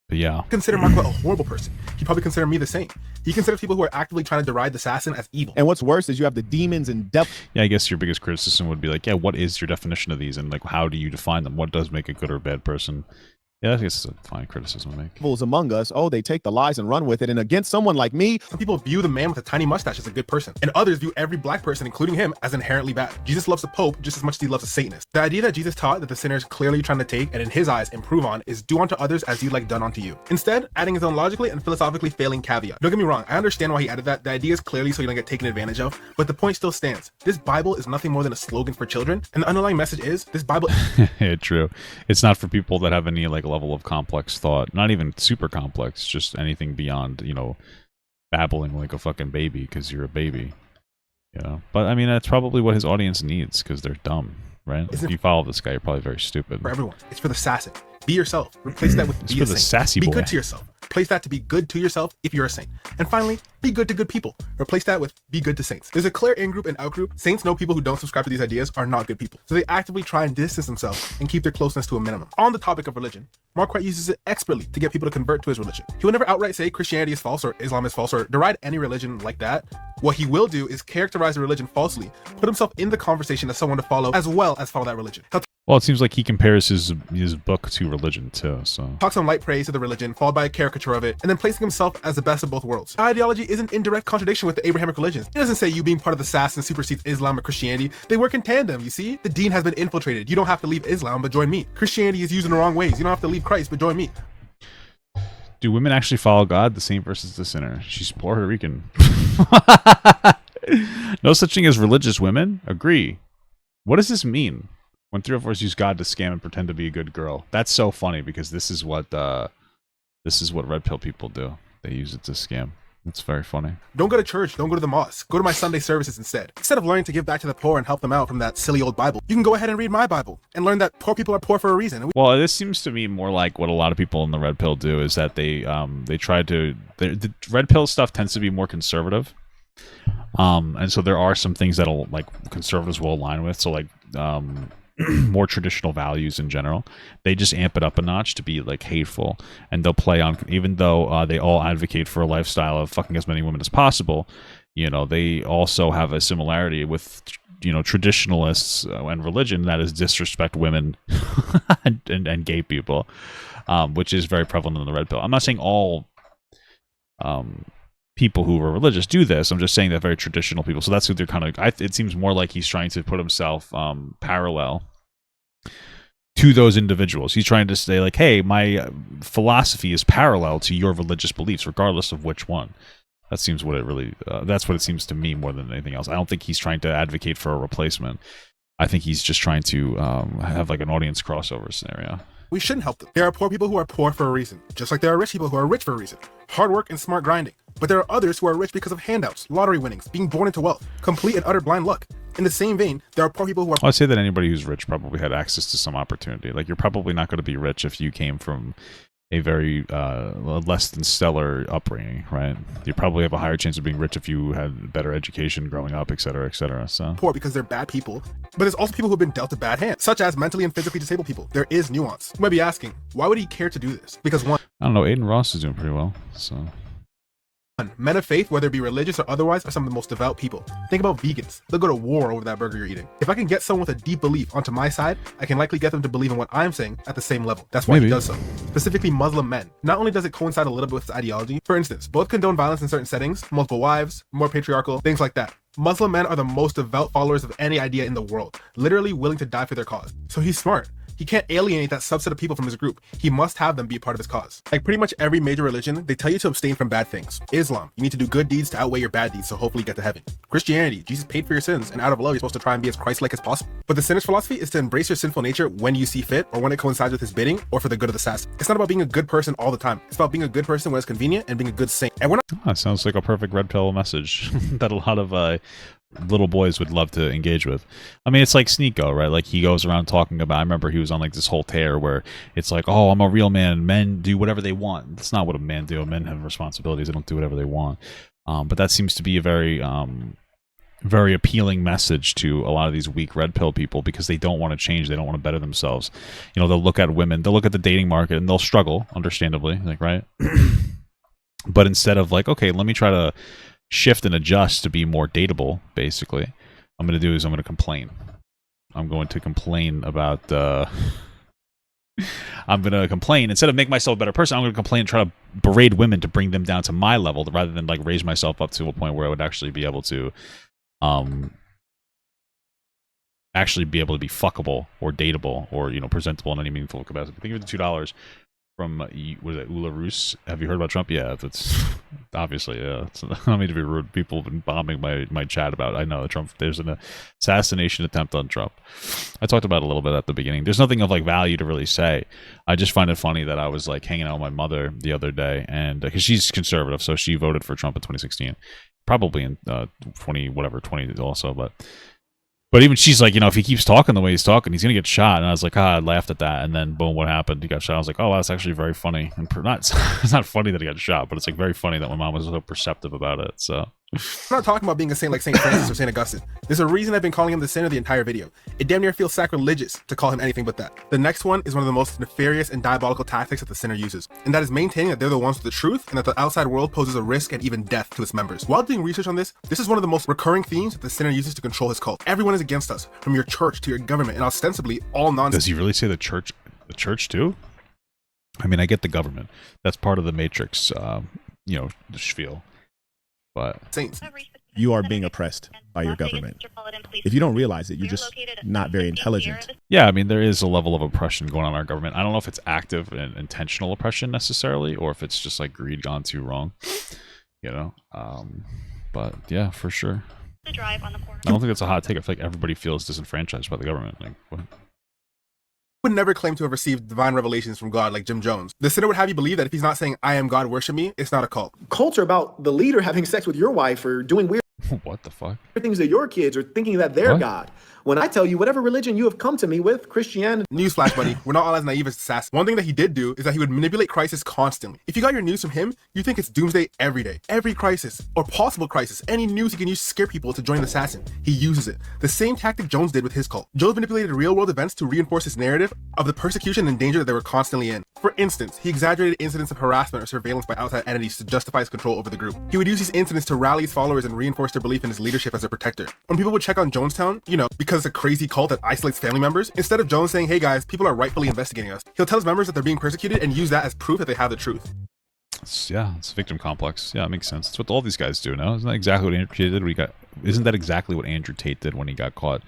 But yeah. Consider Marco a horrible person. He'd probably consider me the same. He considers people who are actively trying to deride the assassin as evil. And what's worse is you have the demons and devils. Yeah, I guess your biggest criticism would be like, yeah, what is your definition of these? And like, how do you define them? What does make a good or bad person? Yeah, I guess it's a fine criticism to make. Devils among us, oh, they take the lies and run with it. And against someone like me, some people view the man with a tiny mustache as a good person, and others view every black person, including him, as inherently bad. Jesus loves the Pope just as much as he loves a Satanist. The idea that Jesus taught that the sinner is clearly trying to take, and in his eyes, improve on, is do unto others as you'd like done unto you. Instead, adding his own logically and philosophically failing caveat. Don't get me wrong, I understand why he added that. The idea is clearly so you don't get taken advantage of, but the point still stands. This Bible is nothing more than a slogan for children, and the underlying message is, this Bible... Yeah, true. It's not for people that have any like level of complex thought, not even super complex, just anything beyond, you know, babbling like a fucking baby because you're a baby, you know. But I mean, that's probably what his audience needs because they're dumb, right? If you follow this guy, you're probably very stupid. For everyone, it's for the assassin. Be yourself. Replace that with be for a the saint. sassy Be boy. good to yourself. Replace that to be good to yourself if you're a saint. And finally, be good to good people. Replace that with be good to saints. There's a clear in-group and out-group. Saints know people who don't subscribe to these ideas are not good people. So they actively try and distance themselves and keep their closeness to a minimum. On the topic of religion, Marquette uses it expertly to get people to convert to his religion. He will never outright say Christianity is false or Islam is false or deride any religion like that. What he will do is characterize a religion falsely, put himself in the conversation as someone to follow as well as follow that religion. Well, it seems like he compares his book to religion too, so... Talks on light praise of the religion, followed by a caricature of it, and then placing himself as the best of both worlds. Ideology is an indirect contradiction with the Abrahamic religions. It doesn't say you being part of the assassin supersedes Islam or Christianity. They work in tandem, you see? The deen has been infiltrated. You don't have to leave Islam, but join me. Christianity is used in the wrong ways. You don't have to leave Christ, but join me. Do women actually follow God? The saint versus the sinner. She's Puerto Rican. No such thing as religious women? Agree. What does this mean? When 304s use God to scam and pretend to be a good girl. That's so funny because this is what red pill people do. They use it to scam. It's very funny. Don't go to church. Don't go to the mosque. Go to my Sunday services instead. Instead of learning to give back to the poor and help them out from that silly old Bible, you can go ahead and read my Bible and learn that poor people are poor for a reason. Well, this seems to me more like what a lot of people in the red pill do is that they try to... The red pill stuff tends to be more conservative. And so there are some things that'll like conservatives will align with. So like more traditional values in general, they just amp it up a notch to be like hateful, and they'll play on, even though they all advocate for a lifestyle of fucking as many women as possible, you know, they also have a similarity with, you know, traditionalists and religion, that is disrespect women and gay people, which is very prevalent in the red pill. I'm not saying all people who are religious do this. I'm just saying that very traditional people. So that's who they're kind of... it seems more like he's trying to put himself parallel to those individuals. He's trying to say like, hey, my philosophy is parallel to your religious beliefs, regardless of which one. That seems what it really... that's what it seems to me more than anything else. I don't think he's trying to advocate for a replacement. I think he's just trying to have like an audience crossover scenario. We shouldn't help them. There are poor people who are poor for a reason, just like there are rich people who are rich for a reason. Hard work and smart grinding. But there are others who are rich because of handouts, lottery winnings, being born into wealth, complete and utter blind luck. In the same vein, there are poor people who are... I'd say that anybody who's rich probably had access to some opportunity. Like, you're probably not going to be rich if you came from a very less than stellar upbringing, right? You probably have a higher chance of being rich if you had better education growing up, etc., etc. So poor because they're bad people. But there's also people who've been dealt a bad hand, such as mentally and physically disabled people. There is nuance. You might be asking, why would he care to do this? Because one... I don't know, Aiden Ross is doing pretty well, so... Men of faith, whether it be religious or otherwise, are some of the most devout people. Think about vegans. They'll go to war over that burger you're eating. If I can get someone with a deep belief onto my side, I can likely get them to believe in what I'm saying at the same level. That's why he does so. Specifically Muslim men. Not only does it coincide a little bit with his ideology, for instance, both condone violence in certain settings, multiple wives, more patriarchal, things like that. Muslim men are the most devout followers of any idea in the world, literally willing to die for their cause. So he's smart. He can't alienate that subset of people from his group. He must have them be a part of his cause. Like pretty much every major religion, they tell you to abstain from bad things. Islam, you need to do good deeds to outweigh your bad deeds, so hopefully you get to heaven. Christianity, Jesus paid for your sins, and out of love, you're supposed to try and be as Christ-like as possible. But the sinner's philosophy is to embrace your sinful nature when you see fit, or when it coincides with his bidding, or for the good of the assassin. It's not about being a good person all the time. It's about being a good person when it's convenient and being a good saint. And we're not— That sounds like a perfect red pill message that a lot of little boys would love to engage with. I mean, it's like Sneeko, right? Like he goes around talking about, I remember he was on like this whole tear where it's like, oh, I'm a real man. Men do whatever they want. That's not what a man do. Men have responsibilities. They don't do whatever they want. But that seems to be a very, very appealing message to a lot of these weak red pill people because they don't want to change. They don't want to better themselves. You know, they'll look at women, they'll look at the dating market and they'll struggle, understandably, like, right? But instead of like, okay, let me try to shift and adjust to be more dateable, basically, I'm going to do is I'm going to complain. I'm going to complain about I'm going to complain instead of make myself a better person. I'm going to complain and try to berate women to bring them down to my level rather than like raise myself up to a point where I would actually be able to be fuckable or dateable or, you know, presentable in any meaningful capacity. Think of the $2 from what is it, Ula Roos? Have you heard about Trump? Yeah, that's obviously, yeah. It's, I don't mean to be rude. People have been bombing my chat about it. I know Trump. There's an assassination attempt on Trump. I talked about it a little bit at the beginning. There's nothing of like value to really say. I just find it funny that I was like hanging out with my mother the other day, and because she's conservative, so she voted for Trump in 2016, probably in 20 also, But even she's like, you know, if he keeps talking the way he's talking, he's going to get shot. And I was like, I laughed at that. And then, boom, what happened? He got shot. I was like, oh, that's actually very funny. And it's not funny that he got shot, but it's like very funny that my mom was so perceptive about it. So I'm not talking about being a saint like St. Francis or St. Augustine. There's a reason I've been calling him the sinner the entire video. It damn near feels sacrilegious to call him anything but that. The next one is one of the most nefarious and diabolical tactics that the sinner uses, and that is maintaining that they're the ones with the truth and that the outside world poses a risk and even death to its members. While doing research on this is one of the most recurring themes that the sinner uses to control his cult. Everyone is against us, from your church to your government, and ostensibly all nonsense. Does he really say the church too? I mean, I get the government. That's part of the Matrix, you know, the spiel. But saints, you are being oppressed by your government. If you don't realize it, you're just not very intelligent. Yeah, I mean, there is a level of oppression going on in our government. I don't know if it's active and intentional oppression necessarily, or if it's just like greed gone too wrong, you know. But yeah, for sure. I don't think that's a hot take. I feel like everybody feels disenfranchised by the government. Like, what? Would never claim to have received divine revelations from God like Jim Jones. The sinner would have you believe that if he's not saying, I am God, worship me, it's not a cult. Cults are about the leader having sex with your wife or doing weird what the fuck? things to your kids or thinking that they're what? God. When I tell you whatever religion you have come to me with, Christianity. Newsflash, buddy. We're not all as naive as Sass. One thing that he did do is that he would manipulate crisis constantly. If you got your news from him, you think it's doomsday every day. Every crisis, or possible crisis, any news he can use to scare people to join the assassin. He uses it. The same tactic Jones did with his cult. Jones manipulated real-world events to reinforce his narrative of the persecution and danger that they were constantly in. For instance, he exaggerated incidents of harassment or surveillance by outside entities to justify his control over the group. He would use these incidents to rally his followers and reinforce their belief in his leadership as a protector. When people would check on Jonestown, you know, because it's a crazy cult that isolates family members, instead of Jones saying, hey guys, people are rightfully investigating us, he'll tell his members that they're being persecuted and use that as proof that they have the truth. It's a victim complex. Yeah, it makes sense. It's what all these guys do now. Isn't that exactly what Andrew Tate did when he got? Isn't that exactly what Andrew Tate did when he got caught?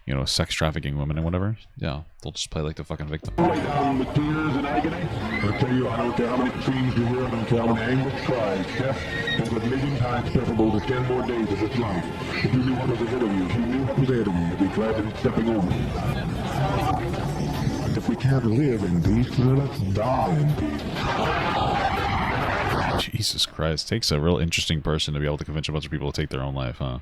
You know, sex trafficking women and whatever. Yeah, they'll just play like the fucking victim. With tears and agony, I tell you, I don't care how many screams you hear, I don't care how many anguish cries. Death is a million times preferable to 10 more days of this life. If you knew what was ahead of you, if you knew what was ahead of you, you'd be glad to be stepping over. If we can't live in peace, then let's die in peace. Jesus Christ. Takes a real interesting person to be able to convince a bunch of people to take their own life, huh?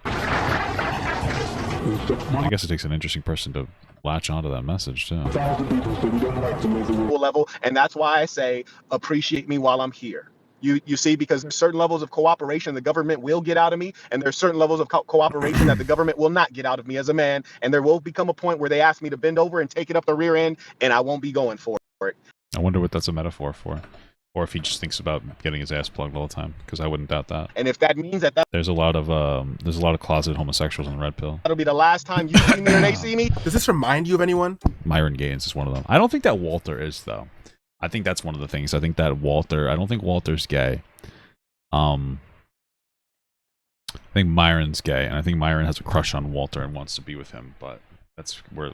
I guess it takes an interesting person to latch onto that message, too. Level, and that's why I say, appreciate me while I'm here. You see, because there's certain levels of cooperation the government will get out of me, and there's certain levels of cooperation that the government will not get out of me as a man, and there will become a point where they ask me to bend over and take it up the rear end, and I won't be going for it. I wonder what that's a metaphor for. Or if he just thinks about getting his ass plugged all the time, because I wouldn't doubt that. And if that means that there's a lot of closeted homosexuals in Red Pill. That'll be the last time you see me or they see me. Does this remind you of anyone? Myron Gaines is one of them. I don't think that Walter is, though. I think that's one of the things. I think that I don't think Walter's gay. I think Myron's gay, and I think Myron has a crush on Walter and wants to be with him, but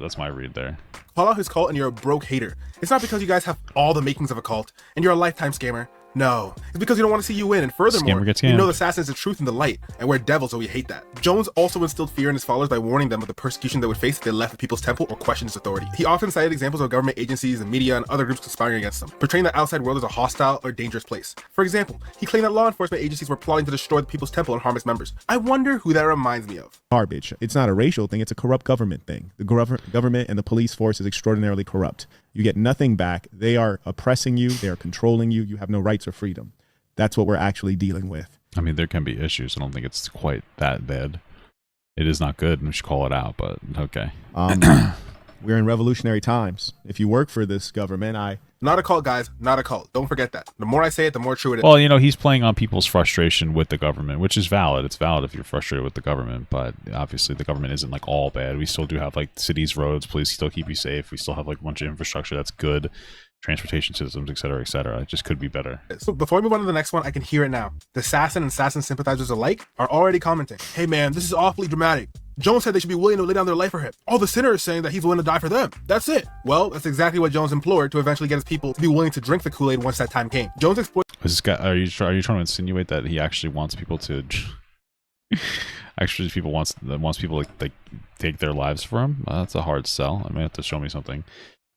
That's my read there. Call out his cult and you're a broke hater. It's not because you guys have all the makings of a cult and you're a lifetime scammer. No, it's because you don't want to see you win, and furthermore, you know the assassin is the truth and the light, and we're devils, so we hate that. Jones also instilled fear in his followers by warning them of the persecution they would face if they left the People's Temple or questioned its authority. He often cited examples of government agencies, the media, and other groups conspiring against them, portraying the outside world as a hostile or dangerous place. For example, he claimed that law enforcement agencies were plotting to destroy the People's Temple and harm its members. I wonder who that reminds me of. Garbage. It's not a racial thing, it's a corrupt government thing. The government and the police force is extraordinarily corrupt. You get nothing back. They are oppressing you, they are controlling you, you have no rights or freedom. That's what we're actually dealing with. I mean, there can be issues. I don't think it's quite that bad. It is not good, and we should call it out, but okay. We're in revolutionary times. If you work for this government, Not a cult, guys. Not a cult. Don't forget that. The more I say it, the more true it is. Well, you know, he's playing on people's frustration with the government, which is valid. It's valid if you're frustrated with the government, but obviously the government isn't like all bad. We still do have like cities, roads, police still keep you safe. We still have like a bunch of infrastructure that's good. Transportation systems, etc., etc. It just could be better. So before we move on to the next one, I can hear it now. The assassin and assassin sympathizers alike are already commenting, "Hey man, this is awfully dramatic. Jones said they should be willing to lay down their life for him. All the sinners saying that he's willing to die for them. That's it." Well, that's exactly what Jones implored to eventually get his people to be willing to drink the Kool-Aid once that time came. Jones exploited. This guy, are you trying to insinuate that he actually wants people to actually wants people to like take their lives for him? That's a hard sell. I might have to show me something.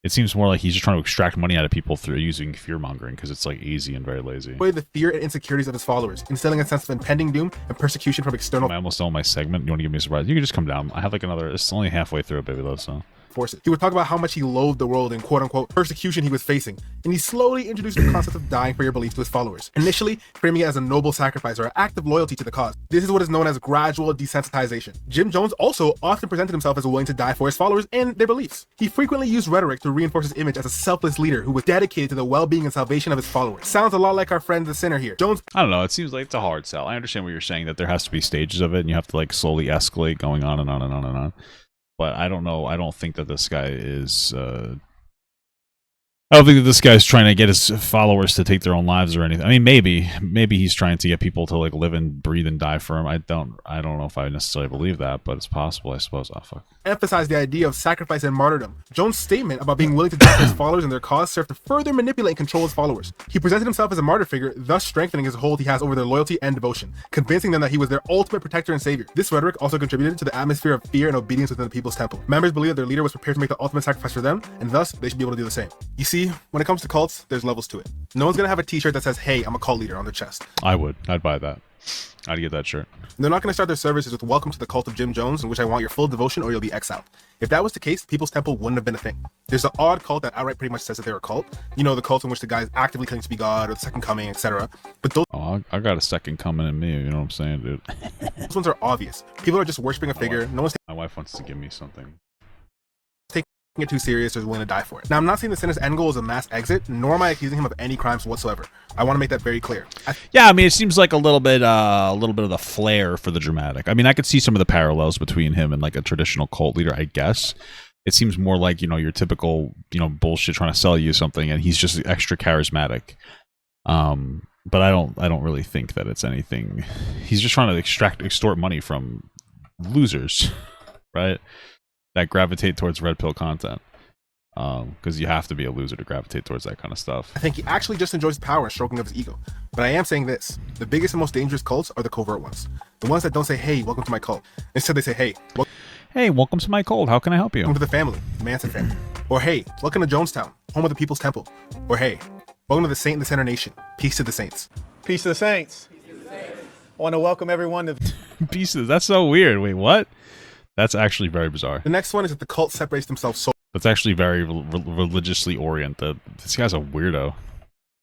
It seems more like he's just trying to extract money out of people through using fear-mongering because it's like easy and very lazy. The fear and insecurities of his followers, instilling a sense of impending doom and persecution from external. I almost done my segment. You want to give me a surprise? You can just come down. I have like another. It's only halfway through, baby, though. So. Forces. He would talk about how much he loathed the world and quote-unquote persecution he was facing, and he slowly introduced the concept of dying for your beliefs to his followers, initially framing it as a noble sacrifice or an act of loyalty to the cause. This is what is known as gradual desensitization. Jim Jones also often presented himself as willing to die for his followers and their beliefs. He frequently used rhetoric to reinforce his image as a selfless leader who was dedicated to the well-being and salvation of his followers. Sounds a lot like our friend the sinner here. Jones. I don't know. It seems like it's a hard sell. I understand what you're saying, that there has to be stages of it and you have to like slowly escalate going on and on and on and on. But I don't know. I don't think that this guy is. I don't think that this guy's trying to get his followers to take their own lives or anything. I mean, maybe he's trying to get people to like live and breathe and die for him. I don't know if I necessarily believe that, but it's possible, I suppose. Oh fuck. Emphasize the idea of sacrifice and martyrdom. Jones' statement about being willing to die for his followers and their cause served to further manipulate and control his followers. He presented himself as a martyr figure, thus strengthening his hold he has over their loyalty and devotion, convincing them that he was their ultimate protector and savior. This rhetoric also contributed to the atmosphere of fear and obedience within the People's Temple. Members believed that their leader was prepared to make the ultimate sacrifice for them, and thus they should be able to do the same. You see, when it comes to cults, there's levels to it. No one's gonna have a t-shirt that says, "Hey, I'm a cult leader" on their chest. I'd buy that. I'd get that shirt. They're not going to start their services with "Welcome to the cult of Jim Jones, in which I want your full devotion or you'll be exiled." If that was the case, the People's Temple wouldn't have been a thing. There's an odd cult that outright pretty much says that they're a cult. You know, the cult in which the guy actively claims to be God or the second coming, etc. But those I got a second coming in me, you know what I'm saying, dude? those ones are obvious. People are just worshiping a figure. No one's My wife wants to give me something. taking it too serious or is willing to die for it. Now, I'm not saying the sinner's end goal is a mass exit, nor am I accusing him of any crimes whatsoever. I want to make that very clear. Yeah, I mean, it seems like a little bit of the flair for the dramatic. I mean, I could see some of the parallels between him and like a traditional cult leader, I guess. It seems more like, you know, your typical, you know, bullshit trying to sell you something, and he's just extra charismatic. But I don't really think that it's anything. He's just trying to extort money from losers, right? That gravitate towards red pill content. Because you have to be a loser to gravitate towards that kind of stuff. I think he actually just enjoys power and stroking of his ego. But I am saying this: the biggest and most dangerous cults are the covert ones. The ones that don't say, "Hey, welcome to my cult." Instead, they say, "Hey, welcome to my cult. How can I help you?" Welcome to the family, the Manson family. Or, "Hey, welcome to Jonestown, home of the People's Temple." Or, "Hey, welcome to the Saint and the Sinner Nation. Peace to the saints." Peace to the saints. I want to welcome everyone to Pieces. That's so weird. Wait, what? That's actually very bizarre. The next one is that the cult separates themselves so. That's actually very religiously oriented. This guy's a weirdo.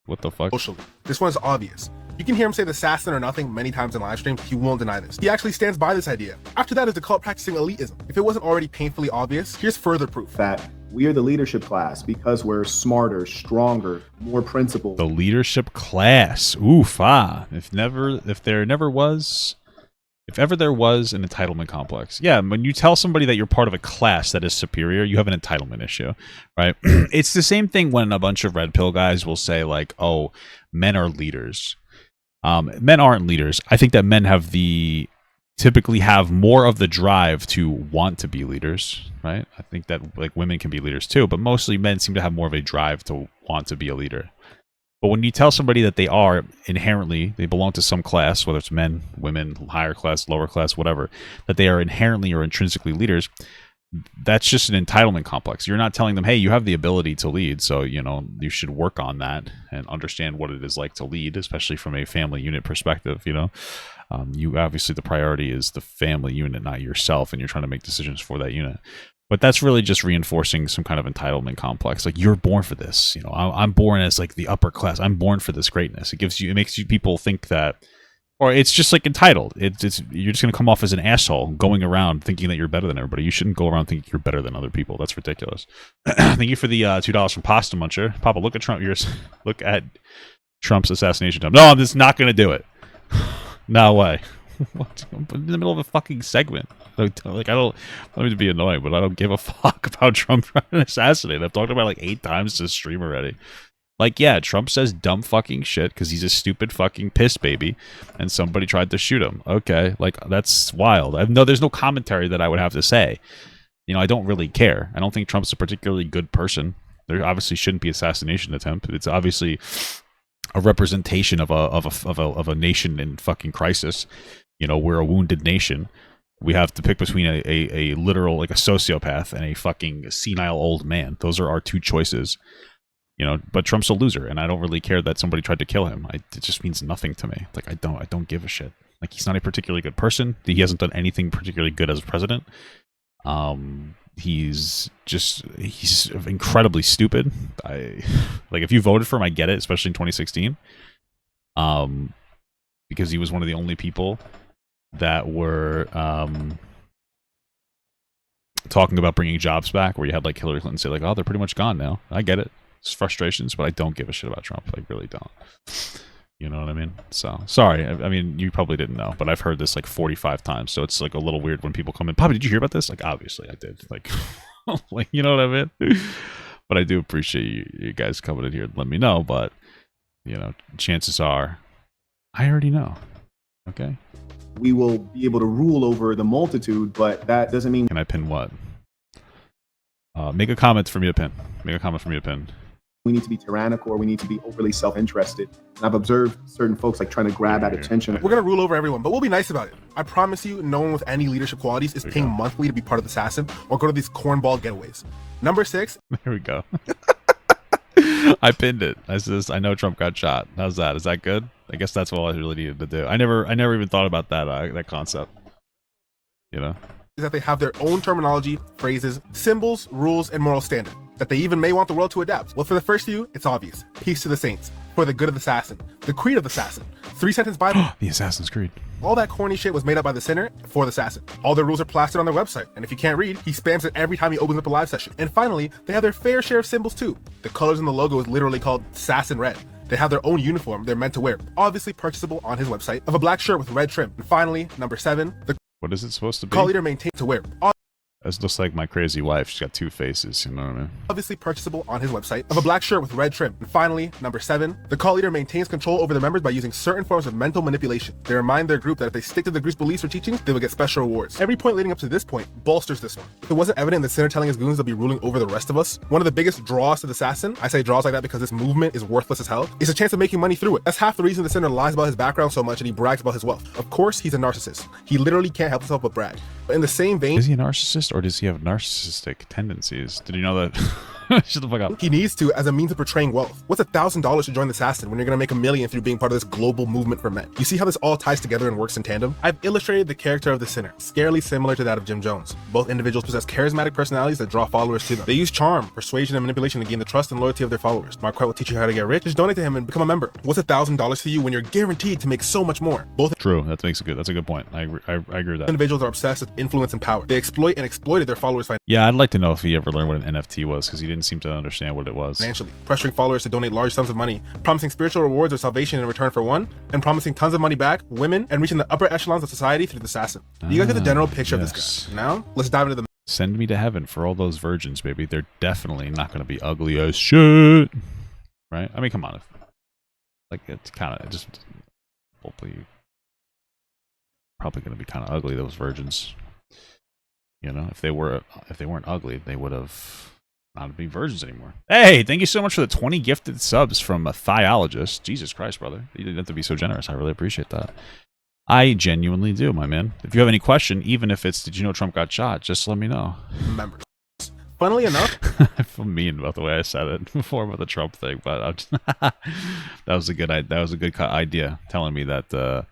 What the fuck? Socially. This one is obvious. You can hear him say the assassin or nothing many times in live stream. He won't deny this. He actually stands by this idea. After that is the cult practicing elitism. If it wasn't already painfully obvious, here's further proof. That we are the leadership class because we're smarter, stronger, more principled. The leadership class. Oof, If ever there was an entitlement complex. Yeah, when you tell somebody that you're part of a class that is superior, you have an entitlement issue, right? It's the same thing when a bunch of red pill guys will say like, "Oh, men are leaders." Men aren't leaders. I think that men have the typically have more of the drive to want to be leaders, right? I think that like women can be leaders too, but mostly men seem to have more of a drive to want to be a leader. But when you tell somebody that they are inherently, they belong to some class, whether it's men, women, higher class, lower class, whatever, that they are inherently or intrinsically leaders, that's just an entitlement complex. You're not telling them, hey, you have the ability to lead, so, you know, you should work on that and understand what it is like to lead, especially from a family unit perspective, you know. You obviously, the priority is the family unit, not yourself, and you're trying to make decisions for that unit. But that's really just reinforcing some kind of entitlement complex. Like, you're born for this. You know, I'm born as like the upper class. I'm born for this greatness. It makes you people think that, or it's just like entitled. It's you're just gonna come off as an asshole going around thinking that you're better than everybody. You shouldn't go around thinking you're better than other people. That's ridiculous. Thank you for the $2 from Pasta Muncher. Papa, look at Trump. Look at Trump's assassination attempt. No, I'm just not gonna do it. No way. What? I'm in the middle of a fucking segment. Like, I don't mean to be annoying, but I don't give a fuck about Trump trying to assassinate. I've talked about it like 8 times this stream already. Like, yeah, Trump says dumb fucking shit because he's a stupid fucking piss baby, and somebody tried to shoot him. Okay, like, that's wild. There's no commentary that I would have to say. You know, I don't really care. I don't think Trump's a particularly good person. There obviously shouldn't be assassination attempt. It's obviously a representation of a nation in fucking crisis. You know, we're a wounded nation. We have to pick between a literal, like a sociopath and a fucking senile old man. Those are our two choices. You know, but Trump's a loser, and I don't really care that somebody tried to kill him. It just means nothing to me. Like, I don't give a shit. Like, he's not a particularly good person. He hasn't done anything particularly good as president. He's incredibly stupid. Like, if you voted for him, I get it, especially in 2016. Because he was one of the only people that were talking about bringing jobs back, where you had like Hillary Clinton say like, oh, they're pretty much gone now. I get it. It's frustrations, but I don't give a shit about Trump. I really don't. You know what I mean? So, sorry. I mean, you probably didn't know, but I've heard this like 45 times, so it's like a little weird when people come in. Papa, did you hear about this? Like, obviously I did. Like, like, you know what I mean? But I do appreciate you guys coming in here and letting me know, but, you know, chances are I already know. Okay? We will be able to rule over the multitude, but that doesn't mean... Can I pin what? Make a comment for me to pin. Make a comment for me to pin. We need to be tyrannical, or we need to be overly self-interested. And I've observed certain folks like trying to grab at attention. We're going to rule over everyone, but we'll be nice about it. I promise you, no one with any leadership qualities is paying monthly to be part of the Assassin or go to these cornball getaways. Number 6. There we go. I pinned it. I says, I know Trump got shot. How's that? Is that good? I guess that's all I really needed to do. I never even thought about that concept. You know? Is that they have their own terminology, phrases, symbols, rules, and moral standard that they even may want the world to adapt. Well, for the first few, it's obvious. Peace to the saints. For the good of the assassin. The creed of the assassin. 3-sentence Bible. The Assassin's Creed. All that corny shit was made up by the sinner for the assassin. All their rules are plastered on their website, and if you can't read, he spams it every time he opens up a live session. And finally, they have their fair share of symbols too. The colors in the logo is literally called Assassin Red. They have their own uniform they're meant to wear, obviously purchasable on his website, of a black shirt with red trim. And finally, number 7, the what is it supposed to be? Call leader maintains to wear. This looks like my crazy wife. She's got 2 faces, you know what I mean? Obviously purchasable on his website, of a black shirt with red trim. And finally, number 7, the call leader maintains control over the members by using certain forms of mental manipulation. They remind their group that if they stick to the group's beliefs or teachings, they will get special rewards. Every point leading up to this point bolsters this one. If it wasn't evident that Sinner telling his goons they'll be ruling over the rest of us, one of the biggest draws to the Assassin, I say draws like that because this movement is worthless as hell, is a chance of making money through it. That's half the reason the Sinner lies about his background so much and he brags about his wealth. Of course, he's a narcissist. He literally can't help himself but brag. But in the same vein... Is he a narcissist, or does he have narcissistic tendencies? Did you know that? Shut the fuck up. He needs to as a means of portraying wealth. What's $1,000 to join the Assassin when you're gonna make $1 million through being part of this global movement for men? You see how this all ties together and works in tandem? I've illustrated the character of the Sinner, scarily similar to that of Jim Jones. Both individuals possess charismatic personalities that draw followers to them. They use charm, persuasion, and manipulation to gain the trust and loyalty of their followers. Marquette will teach you how to get rich. Just donate to him and become a member. What's $1,000 to you when you're guaranteed to make so much more? Both true. That's a good point. I agree with that. Individuals are obsessed with influence and power. They exploit and exploited their followers Yeah, I'd like to know if he ever learned what an NFT was, because he didn't seem to understand what it was. Financially, pressuring followers to donate large sums of money, promising spiritual rewards or salvation in return for one, and promising tons of money back, women, and reaching the upper echelons of society through the Assassin. You guys get the general picture of this guy. Now, let's dive into the... Send me to heaven for all those virgins, baby. They're definitely not going to be ugly as shit. Right? I mean, come on. Like, it's kind of just... Hopefully... probably going to be kind of ugly, those virgins. You know, if they weren't ugly, they would have not be virgins anymore. Hey, thank you so much for the 20 gifted subs from a thiologist. Jesus Christ, brother. You didn't have to be so generous. I really appreciate that. I genuinely do, my man. If you have any question, even if it's, did you know Trump got shot, just let me know. Members. Funnily enough, I feel mean about the way I said it before about the Trump thing, but I'm just, that was a good idea, telling me that to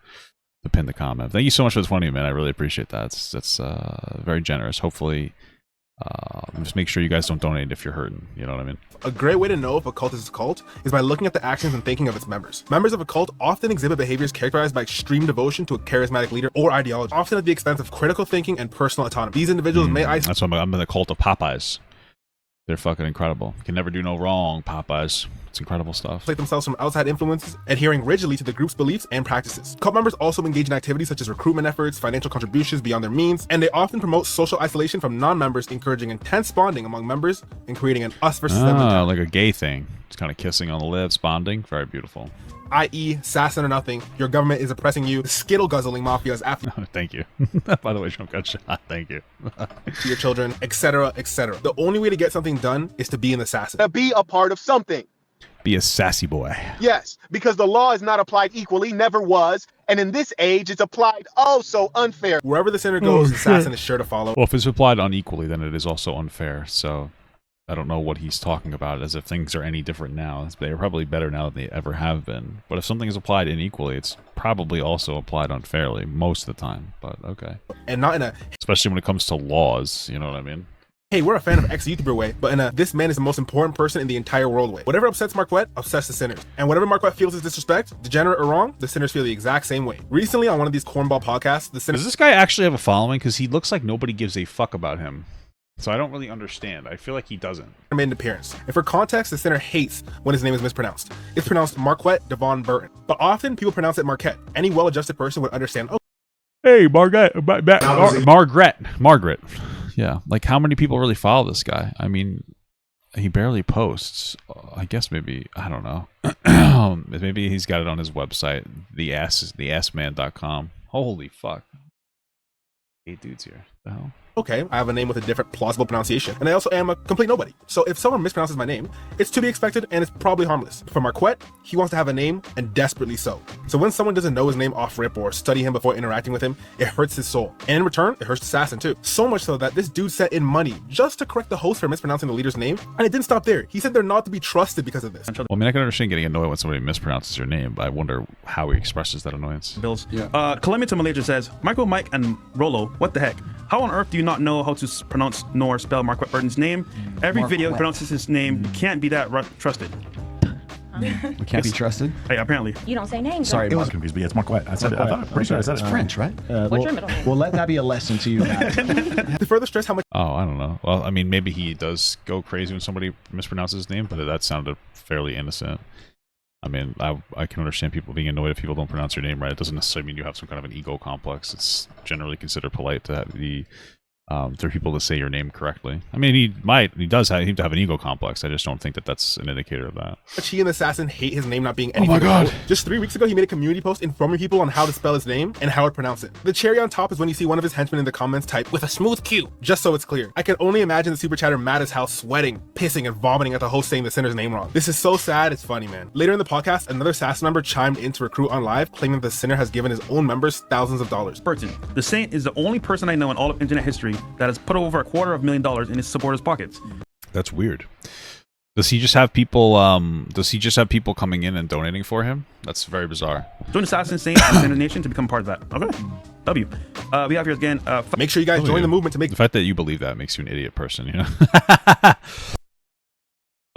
pin the comment. Thank you so much for the 20, man. I really appreciate that. That's very generous. Hopefully, just make sure you guys don't donate if you're hurting. You know what I mean? A great way to know if a cult is a cult is by looking at the actions and thinking of its members. Members of a cult often exhibit behaviors characterized by extreme devotion to a charismatic leader or ideology, often at the expense of critical thinking and personal autonomy. These individuals may isolate. That's why I'm in the cult of Popeyes. They're fucking incredible. You can never do no wrong, Popeyes. It's incredible stuff. Themselves from outside influences, adhering rigidly to the group's beliefs and practices. Cult members also engage in activities such as recruitment efforts, financial contributions beyond their means, and they often promote social isolation from non-members, encouraging intense bonding among members and creating an us versus them mentality. Like a gay thing. It's kind of kissing on the lips, bonding. Very beautiful. I.e., Sassin or nothing, your government is oppressing you. The skittle guzzling mafia is after you. Thank you. By the way, Trump got shot. Thank you. To your children, etc., etc. The only way to get something done is to be an assassin. To be a part of something. Be a sassy boy. Yes, because the law is not applied equally, never was, and in this age, it's applied oh so unfair. Wherever the sinner goes, the assassin is sure to follow. Well, if it's applied unequally, then it is also unfair. So I don't know what he's talking about, as if things are any different now. They're probably better now than they ever have been. But if something is applied unequally, it's probably also applied unfairly most of the time. But okay. And not in a... Especially when it comes to laws, you know what I mean? Hey, we're a fan of ex-YouTuber way, but in a this man is the most important person in the entire world way. Whatever upsets Marquette, upsets the sinners. And whatever Marquette feels is disrespect, degenerate or wrong, the sinners feel the exact same way. Recently on one of these cornball podcasts, the sinners... Does this guy actually have a following? Because he looks like nobody gives a fuck about him. So I don't really understand. I feel like he doesn't. Made an appearance. And for context, the sinner hates when his name is mispronounced. It's pronounced Marquette Devon Burton. But often people pronounce it Marquette. Any well-adjusted person would understand, oh, hey, Margaret. Yeah, like how many people really follow this guy? I mean, he barely posts. I guess maybe, I don't know. Maybe he's got it on his website, theassman.com. Holy fuck. 8 dudes here. The hell? okay, I have a name with a different plausible pronunciation, and I also am a complete nobody. So if someone mispronounces my name, it's to be expected and it's probably harmless. For Marquette, he wants to have a name, and desperately so. So when someone doesn't know his name off rip or study him before interacting with him, it hurts his soul. And in return, it hurts the assassin too. So much so that this dude sent in money just to correct the host for mispronouncing the leader's name, and it didn't stop there. He said they're not to be trusted because of this. Well, I mean, I can understand getting annoyed when somebody mispronounces your name, but I wonder how he expresses that annoyance. Bills. Yeah. Columbia to Malaysia says, Michael, Mike, and Rolo, what the heck? How on earth do you not know how to pronounce nor spell Marquette Burton's name? Every video pronounces his name. You can't be that trusted. We can't be trusted? Hey, apparently. You don't say names. Sorry, I was confused, but yeah, it's Marquette. I said it. I thought, pretty sure I said it's French, right? What's your middle name? Well, let that be a lesson to you. To further stress how much... Oh, I don't know. Well, I mean, maybe he does go crazy when somebody mispronounces his name, but that sounded fairly innocent. I mean, I can understand people being annoyed if people don't pronounce your name right. It doesn't necessarily mean you have some kind of an ego complex. It's generally considered polite to have for people to say your name correctly. I mean, he does have to have an ego complex. I just don't think that that's an indicator of that. He and the assassin hate his name not being anything. Oh my god! Just 3 weeks ago, he made a community post informing people on how to spell his name and how to pronounce it. The cherry on top is when you see one of his henchmen in the comments type with a smooth Q, just so it's clear. I can only imagine the super chatter mad as hell, sweating, pissing, and vomiting at the host saying the sinner's name wrong. This is so sad, it's funny, man. Later in the podcast, another assassin member chimed in to Recruit on live, claiming that the sinner has given his own members thousands of dollars. Burton, the saint is the only person I know in all of internet history that has put over $250,000 in his supporters' pockets. That's weird. Does he just have people? Coming in and donating for him? That's very bizarre. Join Assassin Saint and the Nation to become part of that. Okay. W. We have here again. Make sure you guys join the movement to make the fact that you believe that makes you an idiot person. You know.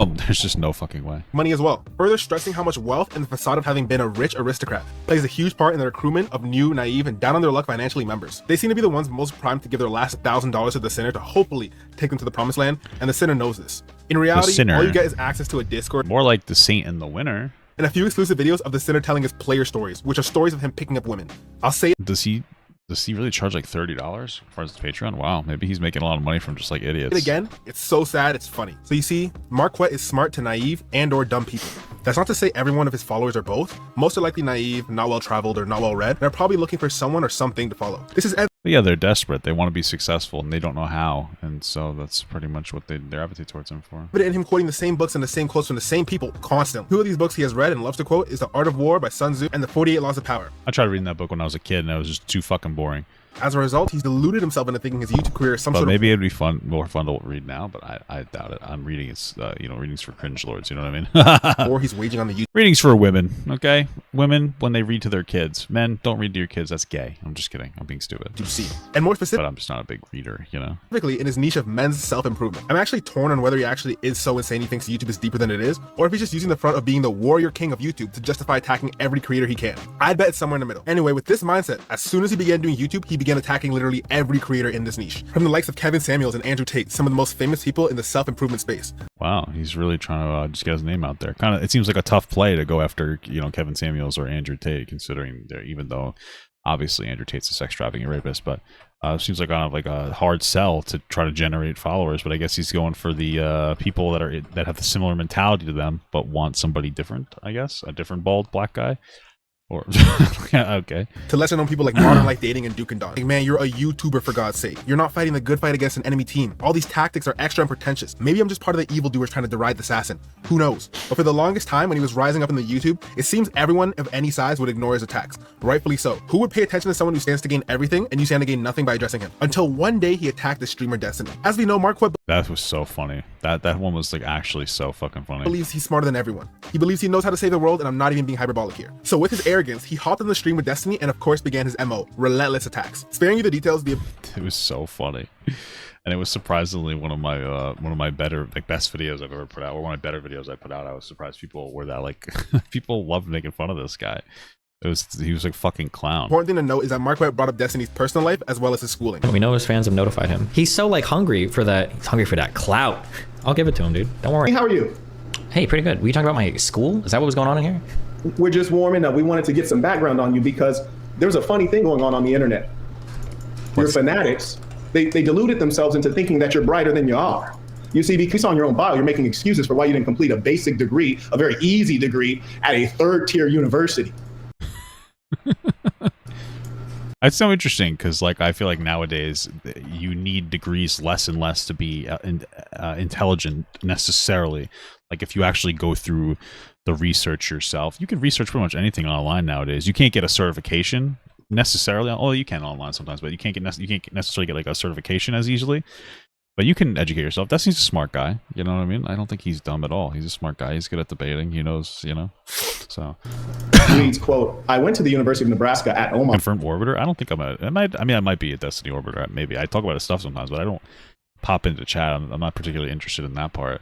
There's just no fucking way. Money as well. Further stressing how much wealth and the facade of having been a rich aristocrat plays a huge part in the recruitment of new, naive, and down on their luck financially members. They seem to be the ones most primed to give their last $1,000 to the sinner to hopefully take them to the promised land, and the sinner knows this. In reality, all you get is access to a Discord. More like the saint and the winner. And a few exclusive videos of the sinner telling his player stories, which are stories of him picking up women. I'll say it. Does he really charge like $30 for his Patreon? Wow, maybe he's making a lot of money from just like idiots. Again, it's so sad, it's funny. So you see, Marquette is smart to naive and or dumb people. That's not to say every one of his followers are both. Most are likely naive, not well-traveled, or not well-read, and are probably looking for someone or something to follow. This is But yeah, they're desperate. They want to be successful, and they don't know how. And so that's pretty much what they gravitate towards him for. evident in him quoting the same books and the same quotes from the same people constantly. Two of these books he has read and loves to quote is The Art of War by Sun Tzu and The 48 Laws of Power. I tried reading that book when I was a kid, and it was just too fucking boring. As a result, he's deluded himself into thinking his YouTube career is some But sort maybe it'd be more fun to read now, but I doubt it. I'm reading it's readings for cringe lords, you know what I mean? or he's waging on the YouTube. Readings for women, okay? Women, when they read to their kids. Men, don't read to your kids. That's gay. I'm just kidding. I'm being stupid. And more specific, but I'm just not a big reader, you know? Specifically in his niche of men's self-improvement. I'm actually torn on whether he actually is so insane he thinks YouTube is deeper than it is, or if he's just using the front of being the warrior king of YouTube to justify attacking every creator he can. I'd bet it's somewhere in the middle. Anyway, with this mindset, as soon as he began doing YouTube, he began attacking literally every creator in this niche. From the likes of Kevin Samuels and Andrew Tate, some of the most famous people in the self-improvement space. Wow, he's really trying to just get his name out there. Kind of, it seems like a tough play to go after, Kevin Samuels or Andrew Tate, considering even though obviously Andrew Tate's a sex trafficking rapist, but it seems like kind of like a hard sell to try to generate followers. But I guess he's going for the people that have a similar mentality to them, but want somebody different. I guess a different bald black guy. Or okay. To lesser known people like Modern Life Dating and Duke and Don. Like, man, you're a YouTuber for God's sake. You're not fighting the good fight against an enemy team. All these tactics are extra and pretentious. Maybe I'm just part of the evildoers trying to deride the assassin. Who knows? But for the longest time when he was rising up in the YouTube, it seems everyone of any size would ignore his attacks. Rightfully so. Who would pay attention to someone who stands to gain everything and you stand to gain nothing by addressing him? Until one day he attacked the streamer Destiny. As we know, Marquette that was so funny. That one was like actually so fucking funny. Believes he's smarter than everyone. He believes he knows how to save the world, and I'm not even being hyperbolic here. So with his arrogance, he hopped on the stream with Destiny and of course began his MO, relentless attacks. Sparing you the details, it was so funny. And it was surprisingly one of my better, best videos I've ever put out, or one of my better videos I put out. I was surprised people were that people loved making fun of this guy. He was like fucking clown. Important thing to note is that Marquette brought up Destiny's personal life as well as his schooling. We know his fans have notified him. He's so hungry for that. He's hungry for that clout. I'll give it to him, dude. Don't worry. Hey, how are you? Hey, pretty good. Were you talking about my school? Is that what was going on in here? We're just warming up. We wanted to get some background on you because there's a funny thing going on the internet. Your fanatics, they deluded themselves into thinking that you're brighter than you are. You see, because on your own bio, you're making excuses for why you didn't complete a basic degree, a very easy degree at a third-tier university. It's so interesting because I feel like nowadays you need degrees less and less to be intelligent necessarily. Like if you actually go through the research yourself, you can research pretty much anything online nowadays. You can't get a certification necessarily. Oh, you can online sometimes, but you can't necessarily get a certification as easily. But you can educate yourself. Destiny's a smart guy. You know what I mean? I don't think he's dumb at all. He's a smart guy. He's good at debating. He knows, so. Reads, quote, I went to the University of Nebraska at Omaha. Confirmed orbiter? I don't think I might be a Destiny orbiter. Maybe. I talk about his stuff sometimes, but I don't pop into chat. I'm not particularly interested in that part.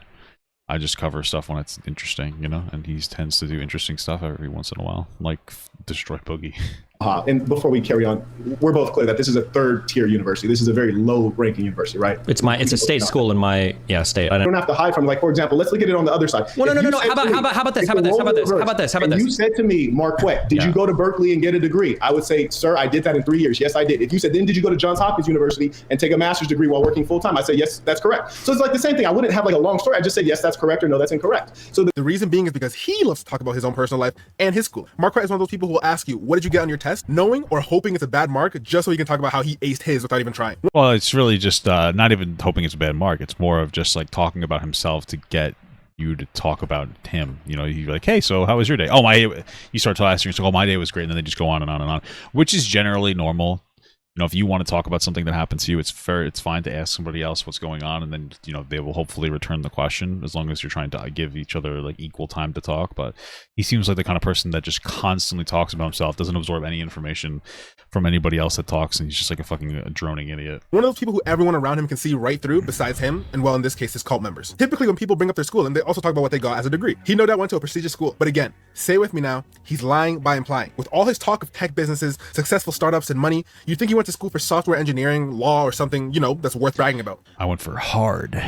I just cover stuff when it's interesting, and he tends to do interesting stuff every once in a while, like Destroy Boogie. And before we carry on, we're both clear that this is a third-tier university. This is a very low-ranking university, right? It's a state school in my state. I don't have to hide from for example, let's look at it on the other side. Well, no. How about this? You said to me, Marquette, did you go to Berkeley and get a degree? I would say, sir, I did that in 3 years. Yes, I did. If you said, then did you go to Johns Hopkins University and take a master's degree while working full-time? I say, yes, that's correct. So it's the same thing. I wouldn't have a long story. I just say, yes, that's correct, or no, that's incorrect. So the reason being is because he loves to talk about his own personal life and his school. Marquette is one of those people who will ask you, what did you get on your test? Knowing or hoping it's a bad mark just so he can talk about how he aced his without even trying. Well, it's really just not even hoping it's a bad mark. It's more of just talking about himself to get you to talk about him. You're like, hey, so how was your day? Oh, you start asking, oh, my day was great, and then they just go on and on and on, which is generally normal. If you want to talk about something that happened to you, it's fine to ask somebody else what's going on, and then they will hopefully return the question as long as you're trying to give each other equal time to talk. But he seems like the kind of person that just constantly talks about himself, doesn't absorb any information from anybody else that talks, and he's just like a fucking droning idiot. One of those people who everyone around him can see right through besides him, and well, in this case, his cult members. Typically when people bring up their school, and they also talk about what they got as a degree. He no doubt went to a prestigious school, but again, say with me now, he's lying by implying. With all his talk of tech businesses, successful startups, and money, you'd think he went to school for software engineering, law, or something, that's worth bragging about. I went for hard,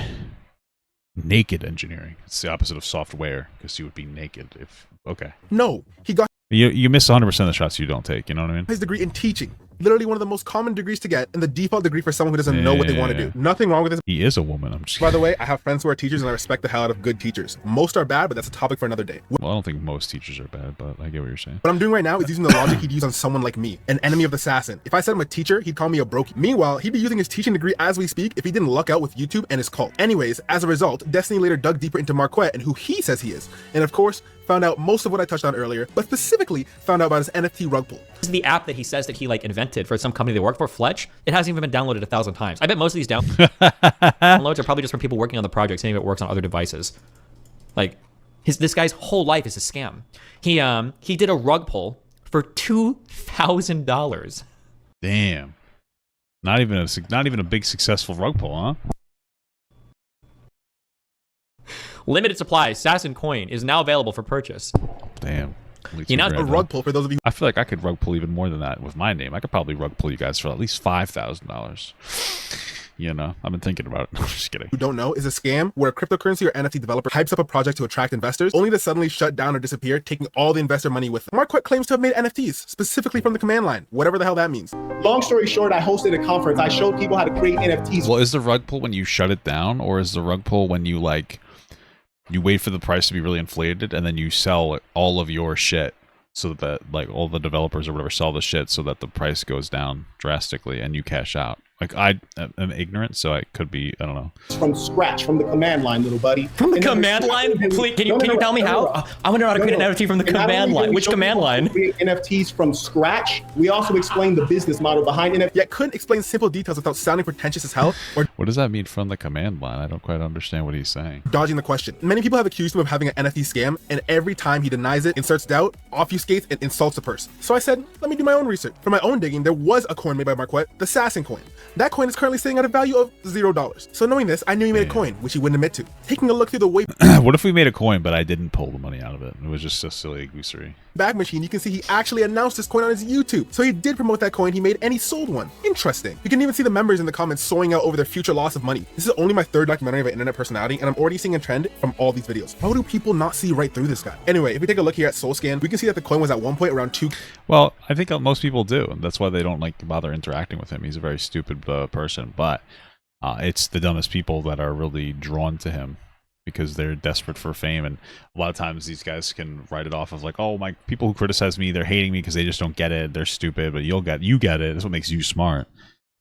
naked engineering. It's the opposite of software, because you would be naked if... Okay. No, he got... You miss 100% of the shots you don't take, you know what I mean? His degree in teaching. Literally one of the most common degrees to get, and the default degree for someone who doesn't know what they want to do. Nothing wrong with this. He is a woman. I'm just By the way, I have friends who are teachers, and I respect the hell out of good teachers. Most are bad, but that's a topic for another day. Well, I don't think most teachers are bad, but I get what you're saying. What I'm doing right now is using the logic he'd use on someone like me, an enemy of the assassin. If I said I'm a teacher, he'd call me a brokey. Meanwhile, he'd be using his teaching degree as we speak if he didn't luck out with YouTube and his cult. Anyways, as a result, Destiny later dug deeper into Marquette and who he says he is. And of course, found out most of what I touched on earlier, but specifically found out about his NFT rug pull. This is the app that he says that he like invented for some company they work for, Fletch. It hasn't even been downloaded 1,000 times. I bet most of these downloads are probably just from people working on the project, saying it works on other devices. Like, this guy's whole life is a scam. He did a rug pull for $2,000. Damn. Not even a big successful rug pull, huh? Limited supply Assassin coin is now available for purchase. Damn. You know, a rug pull for those of you. I feel like I could rug pull even more than that with my name. I could probably rug pull you guys for at least $5,000. You know, I've been thinking about it. No, just kidding. Who don't know is a scam where a cryptocurrency or NFT developer hypes up a project to attract investors, only to suddenly shut down or disappear, taking all the investor money with them. Marquette claims to have made NFTs, specifically from the command line, whatever the hell that means. Long story short, I hosted a conference. I showed people how to create NFTs. Well, is the rug pull when you shut it down, or is the rug pull when you you wait for the price to be really inflated and then you sell all of your shit so that like all the developers or whatever sell the shit so that the price goes down drastically and you cash out? Like, I am ignorant, so I could be, I don't know. From scratch, from the command line, little buddy. From the command line? Please, can you tell me how? I want to know how to create an NFT from the command line. Which command line? Create NFTs from scratch. We also explain the business model behind NFT. Yet couldn't explain simple details without sounding pretentious as hell. Or what does that mean, from the command line? I don't quite understand what he's saying. Dodging the question. Many people have accused him of having an NFT scam, and every time he denies it, inserts doubt, obfuscates, and insults the person. So I said, let me do my own research. For my own digging, there was a coin made by Marquette, the Assassin coin. That coin is currently sitting at a value of $0. So knowing this, I knew he made a coin, which he wouldn't admit to. Taking a look through the way what if we made a coin, but I didn't pull the money out of it? It was just a silly goosery. Back machine, you can see he actually announced this coin on his YouTube. So he did promote that coin he made, and he sold one. Interesting. You can even see the members in the comments soaring out over their future loss of money. This is only my third documentary of an internet personality, and I'm already seeing a trend from all these videos. How do people not see right through this guy? Anyway, if we take a look here at SoulScan, we can see that the coin was at one point around 2. Well, I think most people do, and that's why they don't like bother interacting with him. He's a very stupid person, but it's the dumbest people that are really drawn to him because they're desperate for fame. And a lot of times these guys can write it off of like, oh, my people who criticize me, they're hating me because they just don't get it. They're stupid, but you get it. That's what makes you smart.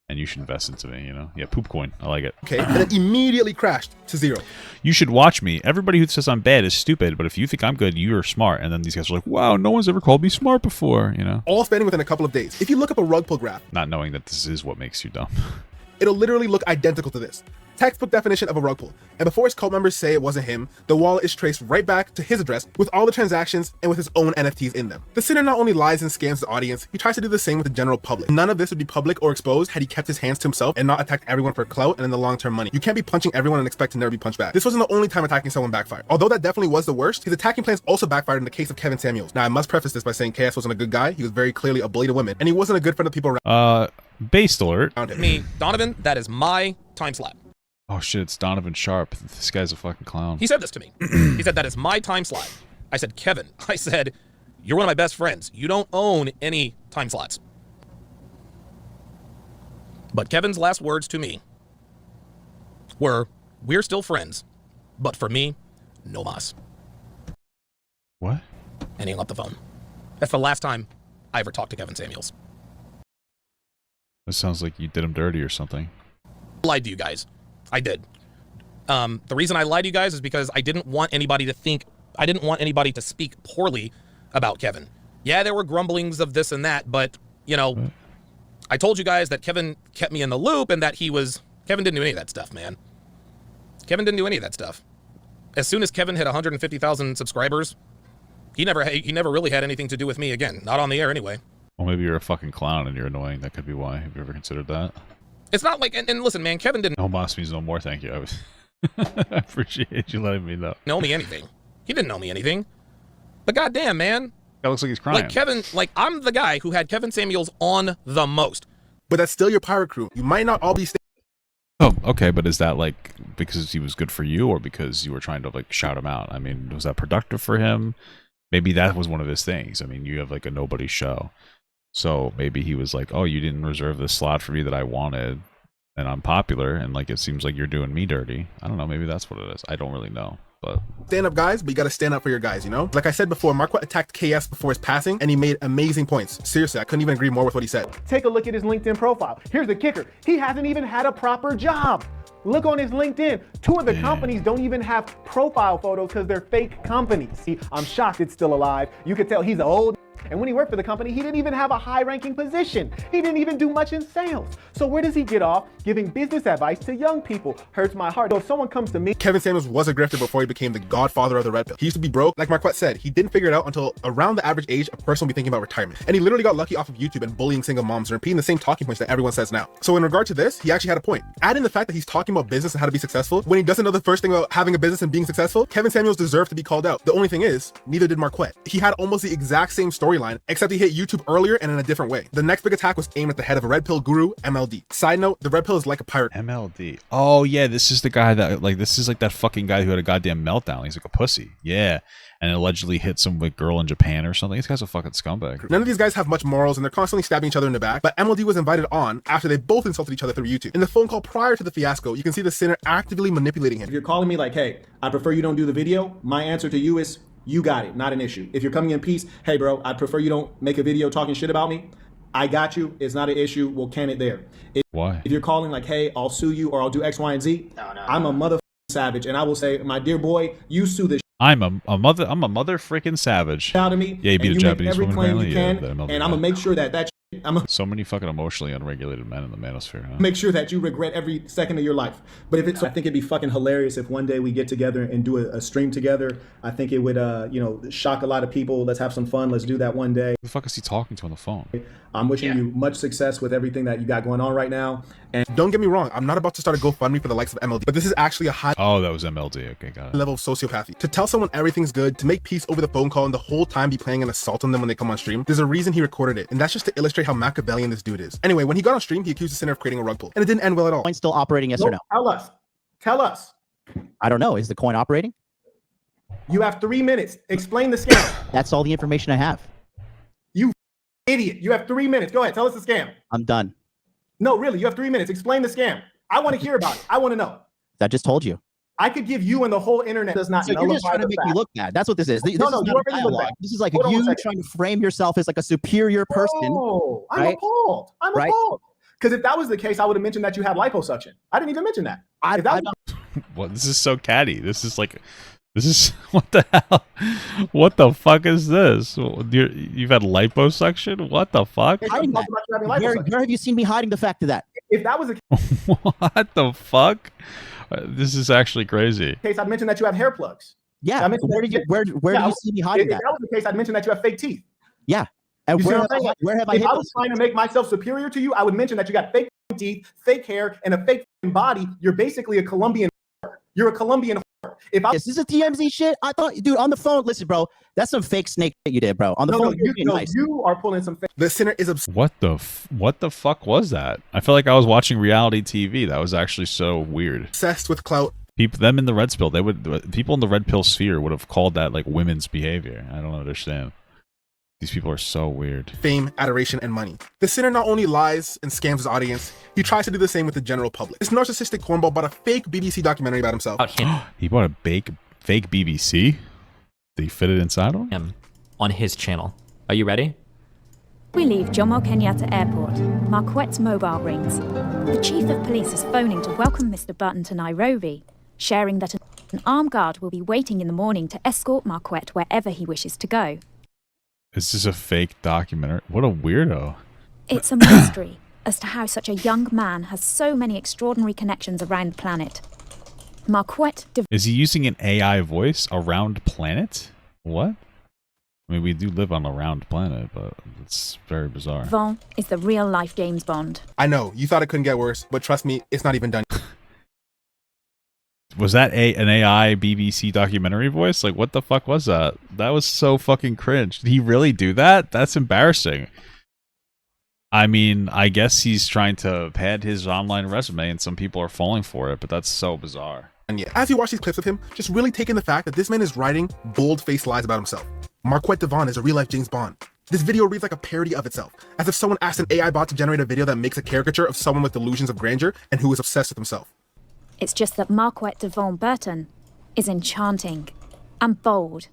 And you should invest into me, you know? Yeah, poop coin. I like it. Okay, and then immediately crashed to 0. You should watch me. Everybody who says I'm bad is stupid, but if you think I'm good, you're smart. And then these guys are like, wow, no one's ever called me smart before, you know? All spanning within a couple of days. If you look up a rug pull graph, not knowing that this is what makes you dumb. It'll literally look identical to this. Textbook definition of a rug pull. And before his cult members say it wasn't him, the wallet is traced right back to his address with all the transactions and with his own NFTs in them. The sinner not only lies and scams the audience, he tries to do the same with the general public. None of this would be public or exposed had he kept his hands to himself and not attacked everyone for clout and in the long-term money. You can't be punching everyone and expect to never be punched back. This wasn't the only time attacking someone backfired. Although that definitely was the worst, his attacking plans also backfired in the case of Kevin Samuels. Now I must preface this by saying KS wasn't a good guy. He was very clearly a bully to women, and he wasn't a good friend of people around. Based alert. Me, Donovan, that is my time slot. Oh shit, it's Donovan Sharp. This guy's a fucking clown. He said this to me. He said, that is my time slot. I said, Kevin, I said, you're one of my best friends. You don't own any time slots. But Kevin's last words to me were, we're still friends, but for me, no mas. What? And he hung up the phone. That's the last time I ever talked to Kevin Samuels. This sounds like you did him dirty or something. I lied to you guys. I did. The reason I lied to you guys is because I didn't want anybody to think, I didn't want anybody to speak poorly about Kevin. Yeah, there were grumblings of this and that, but, you know, I told you guys that Kevin kept me in the loop and that Kevin didn't do any of that stuff, man. Kevin didn't do any of that stuff. As soon as Kevin hit 150,000 subscribers, he never really had anything to do with me again. Not on the air anyway. Well, maybe you're a fucking clown and you're annoying. That could be why. Have you ever considered that? It's not like, and listen, man, Kevin didn't. No mas means no more, thank you. I appreciate you letting me know me anything. He didn't know me anything. But goddamn, man. That looks like he's crying. Like Kevin, like I'm the guy who had Kevin Samuels on the most. But that's still your pirate crew. You might not all be. Oh, okay, but is that like because he was good for you or because you were trying to like shout him out? I mean, was that productive for him? Maybe that was one of his things. I mean, you have like a nobody show. So maybe he was like, oh, you didn't reserve this slot for me that I wanted, and I'm popular, and like it seems like you're doing me dirty. I don't know, maybe that's what it is. I don't really know. But stand up guys, but you gotta stand up for your guys, you know? Like I said before, Marquette attacked KS before his passing, and he made amazing points. Seriously, I couldn't even agree more with what he said. Take a look at his LinkedIn profile. Here's the kicker. He hasn't even had a proper job. Look on his LinkedIn. 2 of the companies don't even have profile photos because they're fake companies. See, I'm shocked it's still alive. You could tell he's an old. And when he worked for the company, he didn't even have a high-ranking position. He didn't even do much in sales. So where does he get off giving business advice to young people? Hurts my heart. So if someone comes to me... Kevin Samuels was a grifter before he became the godfather of the Redpill. He used to be broke. Like Marquette said, he didn't figure it out until around the average age a person would be thinking about retirement. And he literally got lucky off of YouTube and bullying single moms and repeating the same talking points that everyone says now. So in regard to this, he actually had a point. Add in the fact that he's talking about business and how to be successful when he doesn't know the first thing about having a business and being successful. Kevin Samuels deserved to be called out. The only thing is, neither did Marquette. He had almost the exact same storyline, except he hit YouTube earlier and in a different way. The next big attack was aimed at the head of a Red Pill guru, MLD. Side note, the Red Pill is like a pirate. MLD. Oh yeah, this is the guy that this is like that fucking guy who had a goddamn meltdown. He's like a pussy. Yeah. And allegedly hit some like girl in Japan or something. This guy's a fucking scumbag. None of these guys have much morals and they're constantly stabbing each other in the back, but MLD was invited on after they both insulted each other through YouTube. In the phone call prior to the fiasco, you can see the sinner actively manipulating him. If you're calling me like, hey, I prefer you don't do the video, my answer to you is, you got it, not an issue. If you're coming in peace, hey bro, I prefer you don't make a video talking shit about me. I got you, it's not an issue, we'll can it there. Why? If you're calling like, hey, I'll sue you or I'll do X, Y, and Z, I'm a mother savage and I will say, my dear boy, you sue this I'm a mother freaking savage. out of me. Yeah, you beat a Japanese woman apparently. You can, and I'm gonna make sure that so many fucking emotionally unregulated men in the manosphere. Huh? Make sure that you regret every second of your life. But if it's, I think it'd be fucking hilarious if one day we get together and do a stream together. I think it would, shock a lot of people. Let's have some fun. Let's do that one day. Who the fuck is he talking to on the phone? I'm wishing you much success with everything that you got going on right now. And don't get me wrong, I'm not about to start a GoFundMe for the likes of MLD, but this is actually a high that was MLD. Okay, got it. level of sociopathy. To tell someone everything's good, to make peace over the phone call and the whole time be playing an assault on them when they come on stream, there's a reason he recorded it, and that's just to illustrate how Machiavellian this dude is. Anyway, when he got on stream, he accused the sinner of creating a rug pull, and it didn't end well at all. Coin still operating, yes or no? Tell us. I don't know. Is the coin operating? You have 3 minutes. Explain the scam. That's all the information I have. You idiot. You have 3 minutes. Go ahead. Tell us the scam. I'm done. No, really. You have 3 minutes. Explain the scam. I want to hear about it. I want to know. I just told you. I could give you and the whole internet does not so you're just trying to make me look bad. That's what this is. This is not a dialogue. This is like you trying to frame yourself as like a superior person. Oh, I'm appalled. I'm appalled. Because if that was the case, I would have mentioned that you have liposuction. I didn't even mention that. What? This is so catty. This is what the hell? What the fuck is this? You've had liposuction? What the fuck? Where have you seen me hiding the fact of that? If that was a what the fuck? This is actually crazy. case, I'd mention that you have hair plugs. Yeah. Where do you see me hiding that? If that was the case, I'd mention that you have fake teeth. Yeah. And where have I hit If I was trying to make myself superior to you, I would mention that you got fake teeth, fake hair, and a fake body. You're basically a Colombian. You're a Colombian. This is a TMZ shit. I thought, dude, on the phone. Listen, bro, that's some fake snake that you did, bro. On the phone, you are pulling some fake. The sinner is obsessed. What the fuck was that? I feel like I was watching reality TV. That was actually so weird. Obsessed with clout. Them in the red pill, people in the red pill sphere would have called that like women's behavior. I don't understand. These people are so weird. Fame, adoration, and money. The sinner not only lies and scams his audience, he tries to do the same with the general public. This narcissistic cornball bought a fake BBC documentary about himself. He bought a fake BBC? Did he fit it inside of him? On his channel. Are you ready? We leave Jomo Kenyatta Airport. Marquette's mobile rings. The chief of police is phoning to welcome Mr. Button to Nairobi, sharing that an armed guard will be waiting in the morning to escort Marquette wherever he wishes to go. Is this a fake documentary? What a weirdo. It's a mystery as to how such a young man has so many extraordinary connections around the planet. Marquette... Is he using an AI voice around planet? What? I mean, we do live on a round planet, but it's very bizarre. Vaughn is the real-life James Bond. I know, you thought it couldn't get worse, but trust me, it's not even done. Was that an AI BBC documentary voice? Like, what the fuck was that? That was so fucking cringe. Did he really do that? That's embarrassing. I mean, I guess he's trying to pad his online resume and some people are falling for it, but that's so bizarre. And yeah, as you watch these clips of him, just really take in the fact that this man is writing bold-faced lies about himself. Marquette Devon is a real-life James Bond. This video reads like a parody of itself, as if someone asked an AI bot to generate a video that makes a caricature of someone with delusions of grandeur and who is obsessed with himself. It's just that Marquette de Von Burton is enchanting and bold.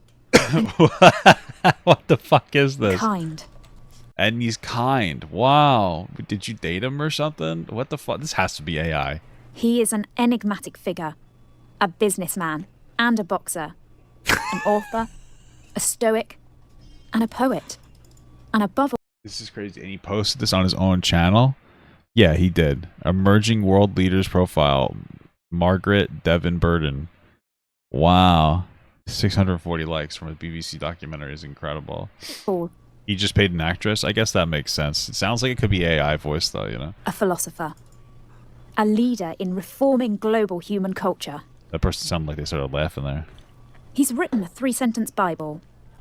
What the fuck is this? Kind. And he's kind. Wow. Did you date him or something? What the fuck? This has to be AI. He is an enigmatic figure, a businessman and a boxer, an author, a stoic, and a poet. And above all, This is crazy. And he posted this on his own channel? Yeah, he did. Emerging World Leaders Profile. Margaret Devon Burden. Wow. 640 likes from a BBC documentary is incredible. He just paid an actress? I guess that makes sense. It sounds like it could be AI voice though, you know? a philosopher, a leader in reforming global human culture. That person sounded like they started laughing there. He's written a 3-sentence Bible.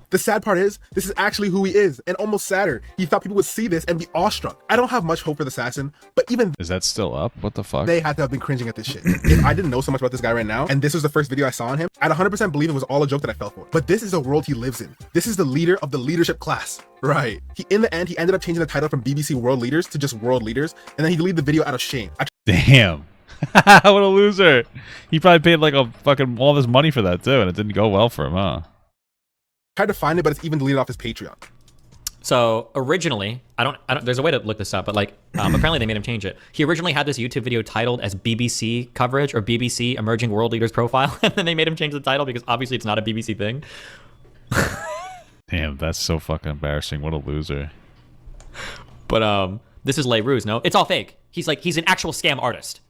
The sad part is, this is actually who he is, and almost sadder, he thought people would see this and be awestruck. I don't have much hope for the assassin, but even Is that still up? What the fuck? they had to have been cringing at this shit. If I didn't know so much about this guy right now, and this was the first video I saw on him, I'd 100% believe it was all a joke that I fell for. But this is the world he lives in. This is the leader of the leadership class. Right. In the end, he ended up changing the title from BBC World Leaders to just World Leaders, and then he deleted the video out of shame. Damn. What a loser. He probably paid like a fucking all this money for that too, and it didn't go well for him, huh? Tried to find it, but it's even deleted off his Patreon. So originally, I don't, there's a way to look this up, but like, apparently they made him change it. He originally had this YouTube video titled as BBC coverage or BBC Emerging World Leaders Profile. And then they made him change the title because obviously it's not a BBC thing. Damn, that's so fucking embarrassing. What a loser. But this is Les Ruse, no? It's all fake. He's an actual scam artist.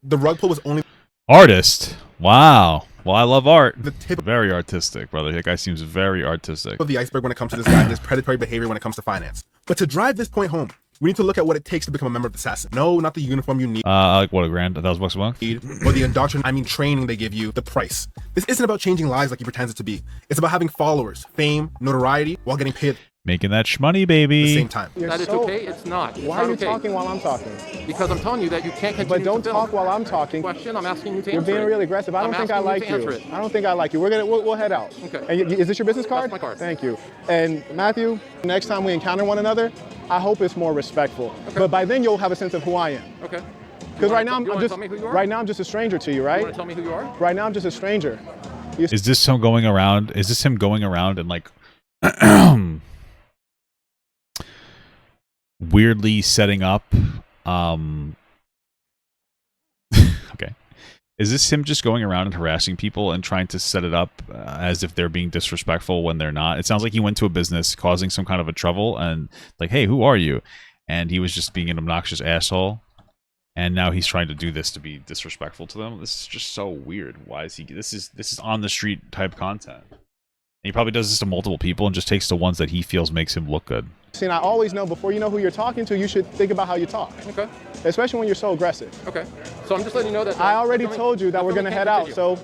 The rug pull was only... Artist? Wow. Well, I love art. Very artistic, brother. That guy seems very artistic. Of the iceberg when it comes to this guy and his predatory behavior when it comes to finance. But to drive this point home, we need to look at what it takes to become a member of the Assassin. No, not the uniform you need. Like what, $1,000 a month? Or the indoctrination, training they give you, the price. This isn't about changing lives like he pretends it to be. It's about having followers, fame, notoriety, while getting paid Making that shmoney, baby. at the same time. That it's okay? It's not. Why are you talking while I'm talking? Because I'm telling you that you can't continue. But don't to talk while I'm talking. Question. I'm asking you to You're answer being it. really aggressive. I don't think I like you. I don't think I like you. We'll head out. Okay. And is this your business card? That's my card. Thank you. And Matthew, next time we encounter one another, I hope it's more respectful. Okay. But by then you'll have a sense of who I am. Okay. Because right now I'm just a stranger to you, right? You want to tell me who you are? Right now I'm just a stranger. Is this him going around? Is this him going around and like weirdly setting up? Okay. Is this him just going around and harassing people and trying to set it up as if they're being disrespectful when they're not? It sounds like he went to a business causing some kind of a trouble and like, hey, who are you? And he was just being an obnoxious asshole. And now he's trying to do this to be disrespectful to them. This is just so weird. Why is he? This is on the street type content. And he probably does this to multiple people and just takes the ones that he feels makes him look good. See, and I always know before you know who you're talking to, you should think about how you talk. Okay. Especially when you're so aggressive. Okay. So I'm just letting you know that. I already told you that we're gonna head out. So.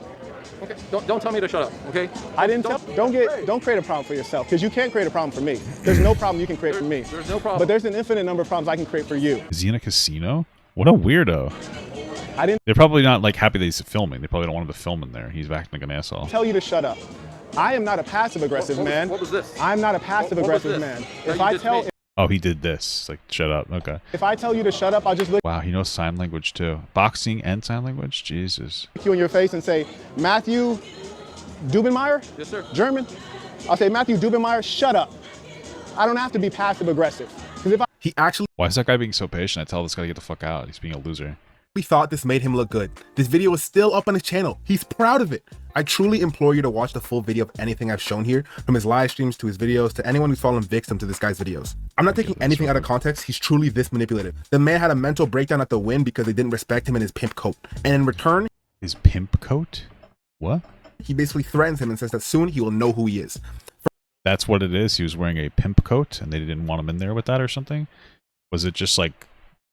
Okay. Don't tell me to shut up. Okay. I didn't tell. Don't create a problem for yourself because you can't create a problem for me. There's no problem you can create for me. There's no problem. But there's an infinite number of problems I can create for you. Is he in a casino? What a weirdo. I didn't. They're probably not like happy that he's filming. They probably don't want him to film in there. He's acting like an asshole. Tell you to shut up. I am not a passive aggressive man. What was this? I'm not a passive aggressive man. If I tell. Oh, he did this. Like, shut up. Okay. If I tell you to shut up, I'll just look Wow, he knows sign language too. Boxing and sign language? Jesus. you in your face and say, Matthew Dubenmeyer? Yes, sir. German? I'll say, Matthew Dubenmeyer, shut up. I don't have to be passive aggressive. He actually Why is that guy being so patient? I tell this guy to get the fuck out. He's being a loser. thought this made him look good. This video is still up on his channel. He's proud of it. I truly implore you to watch the full video of anything I've shown here, from his live streams to his videos to anyone who's fallen victim to this guy's videos. I'm not taking anything out of context. He's truly this manipulative. The man had a mental breakdown at the win because they didn't respect him in his pimp coat. And in return, his pimp coat? What? He basically threatens him and says that soon he will know who he is. That's what it is. He was wearing a pimp coat and they didn't want him in there with that or something? Was it just like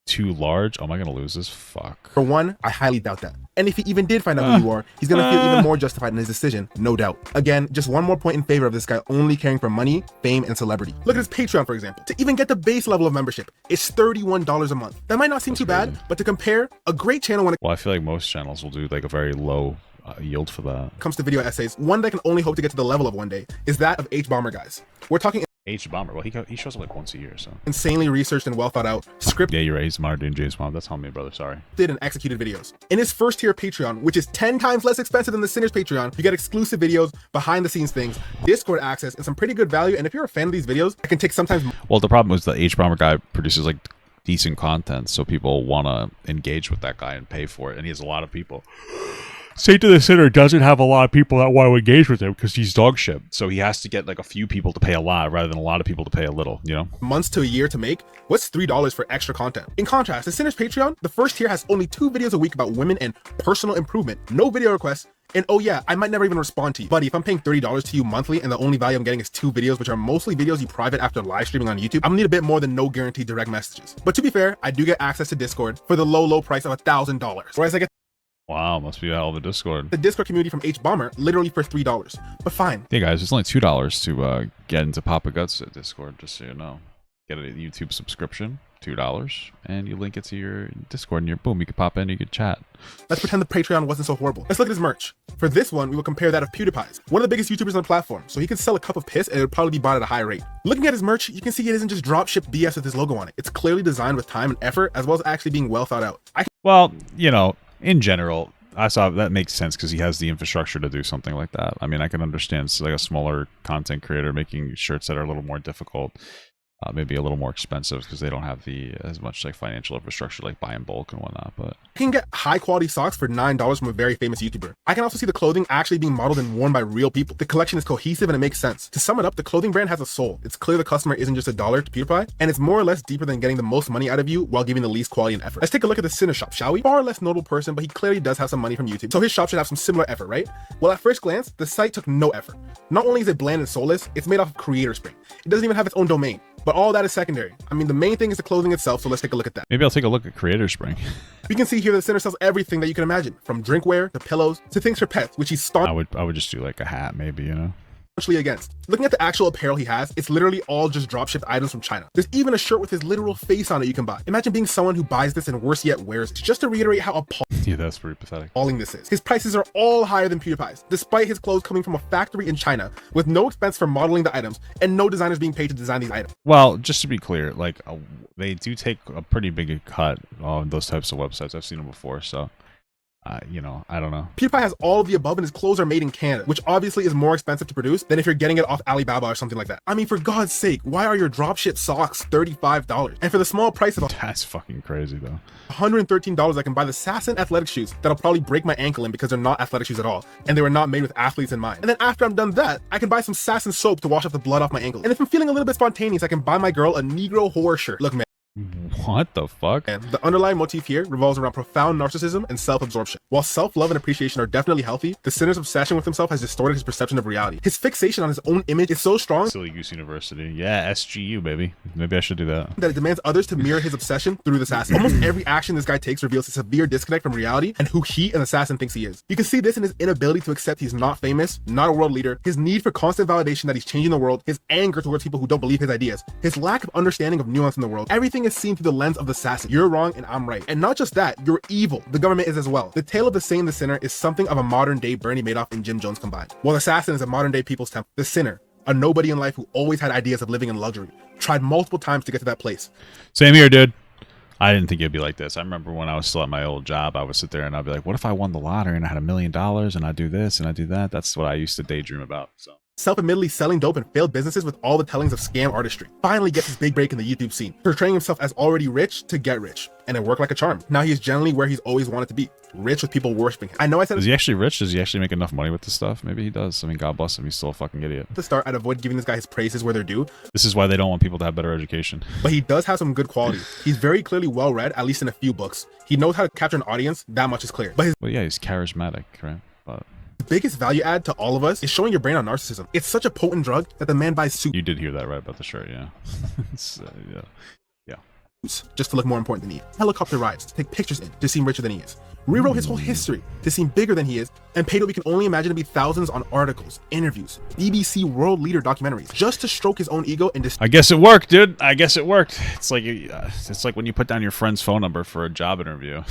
too large? Oh, am I gonna lose this? Fuck. For one, I highly doubt that. And if he even did find out who you are, he's gonna feel even more justified in his decision, no doubt. Again, just one more point in favor of this guy only caring for money, fame, and celebrity. Look at his Patreon, for example. To even get the base level of membership, it's $31 a month. That might not seem too bad, but to compare, a great channel when it Well, I feel like most channels will do like a very low yield for that. comes to video essays, one that I can only hope to get to the level of one day is that of H-Bomber guys. We're talking H Bomber. Well, he shows up like once a year, so. Insanely researched and well thought out, scripted. Yeah, you're right. He's modern day James Bond. That's on me, brother. Sorry. And executed videos. In his first tier Patreon, which is 10 times less expensive than the Sinner's Patreon, you get exclusive videos, behind the scenes things, Discord access, and some pretty good value. And if you're a fan of these videos, I can take sometimes. Well, the problem is the H Bomber guy produces like decent content, so people want to engage with that guy and pay for it, and he has a lot of people. Saint of the Sinner doesn't have a lot of people that want to engage with him because he's dog shit. So he has to get like a few people to pay a lot rather than a lot of people to pay a little, you know? Months to a year to make. What's $3 for extra content? In contrast, the Sinner's Patreon, the first tier has only 2 videos a week about women and personal improvement, no video requests. And oh yeah, I might never even respond to you. Buddy, if I'm paying $30 to you monthly and the only value I'm getting is 2 videos, which are mostly videos you private after live streaming on YouTube, I'm gonna need a bit more than no guaranteed direct messages. But to be fair, I do get access to Discord for the low price of $1,000. Whereas I get wow, must be a hell of a Discord. the Discord community from H Bomber literally for $3. But fine. Hey guys, it's only $2 to get into Papa Guts at Discord, just so you know. Get a YouTube subscription, $2, and you link it to your Discord, and you're boom, you can pop in, you can chat. Let's pretend the Patreon wasn't so horrible. Let's look at his merch. For this one, we will compare that of PewDiePie's, one of the biggest YouTubers on the platform, so he can sell a cup of piss and it would probably be bought at a high rate. Looking at his merch, you can see it isn't just dropship BS with his logo on it. It's clearly designed with time and effort, as well as actually being well thought out. Well, you know, in general, I saw that makes sense because he has the infrastructure to do something like that. I mean, I can understand it's like a smaller content creator making shirts that are a little more difficult, maybe a little more expensive because they don't have the as much like financial infrastructure like buy in bulk and whatnot. But you can get high quality socks for $9 from a very famous YouTuber. I can also see the clothing actually being modeled and worn by real people. The collection is cohesive and it makes sense. To sum it up, the clothing brand has a soul. It's clear the customer isn't just $1 to PewDiePie, and it's more or less deeper than getting the most money out of you while giving the least quality and effort. Let's take a look at the Sinner shop, shall we? Far less notable person, but he clearly does have some money from YouTube, so his shop should have some similar effort, right? Well, at first glance, the site took no effort. Not only is it bland and soulless, it's made off of Creator Spring. It doesn't even have its own domain. But all that is secondary. I mean, the main thing is the clothing itself, so let's take a look at that. maybe I'll take a look at Creator Spring. We can see here that Sinner sells everything that you can imagine, from drinkware to pillows to things for pets, which he's staunchly I would just do like a hat, maybe, you know? against. Looking at the actual apparel he has, it's literally all just dropshipped items from China. There's even a shirt with his literal face on it you can buy. Imagine being someone who buys this and worse yet wears it. Just to reiterate how yeah, that's pretty pathetic. appalling this is. His prices are all higher than PewDiePie's, despite his clothes coming from a factory in China with no expense for modeling the items and no designers being paid to design these items. Well, just to be clear, like they do take a pretty big cut on those types of websites. I've seen them before, so you know, I don't know. PewDiePie has all of the above and his clothes are made in Canada, which obviously is more expensive to produce than if you're getting it off Alibaba or something like that. I mean, for God's sake, why are your dropship socks $35? And for the small price of that's fucking crazy though. $113, I can buy the Sasson athletic shoes that'll probably break my ankle in because they're not athletic shoes at all, and they were not made with athletes in mind. And then after I'm done that, I can buy some Sasson soap to wash off the blood off my ankle. And if I'm feeling a little bit spontaneous, I can buy my girl a Negro horror shirt. Look, man. What the fuck? And the underlying motif here revolves around profound narcissism and self-absorption. While self-love and appreciation are definitely healthy, the Sinner's obsession with himself has distorted his perception of reality. His fixation on his own image is so strong Silly Goose University. Yeah, SGU, baby. Maybe I should do that. that it demands others to mirror his obsession through the assassin. Almost every action this guy takes reveals a severe disconnect from reality and who he and the assassin thinks he is. You can see this in his inability to accept he's not famous, not a world leader, his need for constant validation that he's changing the world, his anger towards people who don't believe his ideas, his lack of understanding of nuance in the world. Everything is seen through the lens of the assassin. You're wrong and I'm right. And not just that, you're evil. The government is as well. The tale of the saint and the sinner is something of a modern day Bernie Madoff and Jim Jones combined. While the assassin is a modern day People's Temple, the sinner, a nobody in life who always had ideas of living in luxury, tried multiple times to get to that place. Same here, dude. I didn't think it'd be like this. I remember when I was still at my old job, I would sit there and I'd be like, what if I won the lottery and I had $1 million and I do this and I do that? That's what I used to daydream about. So Self-admittedly selling dope and failed businesses with all the tellings of scam artistry. Finally gets his big break in the YouTube scene, portraying himself as already rich to get rich. And it worked like a charm. Now he is generally where he's always wanted to be. Rich with people worshiping him. I know I said is he actually rich? Does he actually make enough money with this stuff? Maybe he does. I mean, God bless him. He's still a fucking idiot. At the start, I'd avoid giving this guy his praises where they're due. This is why they don't want people to have better education. But he does have some good quality. He's very clearly well-read, at least in a few books. He knows how to capture an audience. That much is clear. But his well, yeah, he's charismatic, right? But the biggest value add to all of us is showing your brain on narcissism. It's such a potent drug that the man buys suits. You did hear that right about the shirt, yeah. Yeah. Just to look more important than he is. Helicopter rides to take pictures in to seem richer than he is. Rewrote his whole history to seem bigger than he is, and paid what we can only imagine to be thousands on articles, interviews, BBC world leader documentaries, just to stroke his own ego and I guess it worked, dude. I guess it worked. It's like when you put down your friend's phone number for a job interview.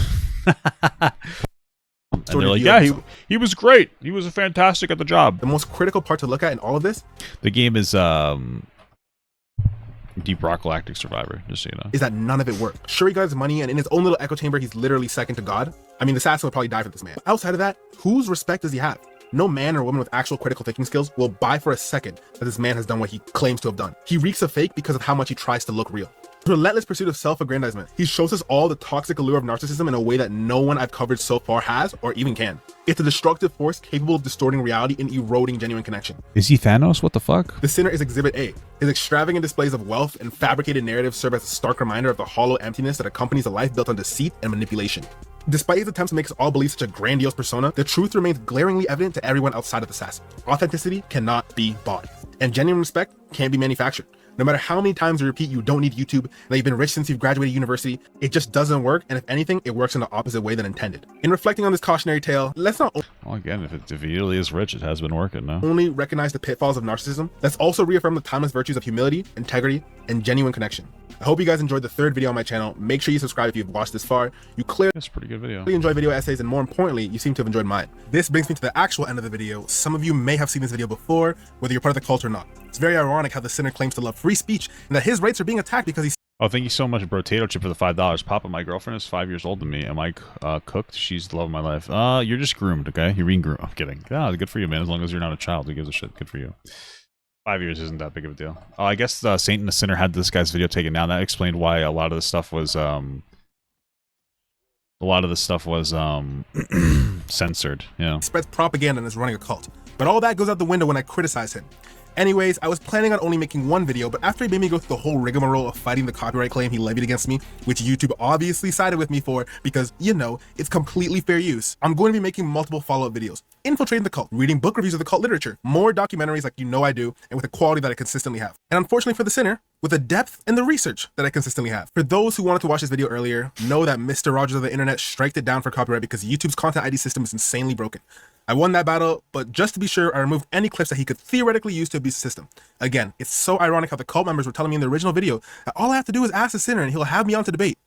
And they're like, yeah, he was great. He was fantastic at the job. The most critical part to look at in all of this, the game is Deep Rock Galactic Survivor, just so you know. Is that none of it worked. Sure, he got his money, and in his own little echo chamber, he's literally second to God. I mean, the assassin would probably die for this man. Outside of that, whose respect does he have? No man or woman with actual critical thinking skills will buy for a second that this man has done what he claims to have done. He reeks of fake because of how much he tries to look real. Relentless pursuit of self-aggrandizement. He shows us all the toxic allure of narcissism in a way that no one I've covered so far has or even can. It's a destructive force capable of distorting reality and eroding genuine connection. Is he Thanos? What the fuck? The sinner is Exhibit A. His extravagant displays of wealth and fabricated narratives serve as a stark reminder of the hollow emptiness that accompanies a life built on deceit and manipulation. Despite his attempts to make us all believe such a grandiose persona, the truth remains glaringly evident to everyone outside of the assassin. Authenticity cannot be bought, and genuine respect can't be manufactured. No matter how many times you repeat you don't need YouTube, that you've been rich since you've graduated university, it just doesn't work, and if anything, it works in the opposite way than intended. In reflecting on this cautionary tale, let's not well, again, if he really is rich, it has been working, no? only recognize the pitfalls of narcissism, let's also reaffirm the timeless virtues of humility, integrity, and genuine connection. I hope you guys enjoyed the third video on my channel. Make sure you subscribe if you've watched this far. You clearly That's a pretty good video. enjoy video essays, and more importantly, you seem to have enjoyed mine. This brings me to the actual end of the video. Some of you may have seen this video before, whether you're part of the cult or not. It's very ironic how the sinner claims to love free speech and that his rights are being attacked because he's Oh, thank you so much, Potato Chip, for the $5. Papa, my girlfriend is 5 years older than me. Am I cooked? She's the love of my life. You're just groomed, okay? You're being groomed. I'm kidding. Yeah, good for you, man. As long as you're not a child, who gives a shit? Good for you. 5 years isn't that big of a deal. Oh, I guess Saint and the Sinner had this guy's video taken down. That explained why a lot of the stuff was censored. Yeah. spreads propaganda and is running a cult. But all that goes out the window when I criticize him. Anyways, I was planning on only making one video, but after he made me go through the whole rigmarole of fighting the copyright claim he levied against me, which YouTube obviously sided with me for because, you know, it's completely fair use, I'm going to be making multiple follow-up videos, infiltrating the cult, reading book reviews of the cult literature, more documentaries like you know I do, and with the quality that I consistently have. And unfortunately for the sinner, with the depth and the research that I consistently have. For those who wanted to watch this video earlier, know that Mr. Rogers of the internet striked it down for copyright because YouTube's content ID system is insanely broken. I won that battle, but just to be sure, I removed any clips that he could theoretically use to abuse the system. Again, it's so ironic how the cult members were telling me in the original video that all I have to do is ask the sinner and he'll have me on to debate.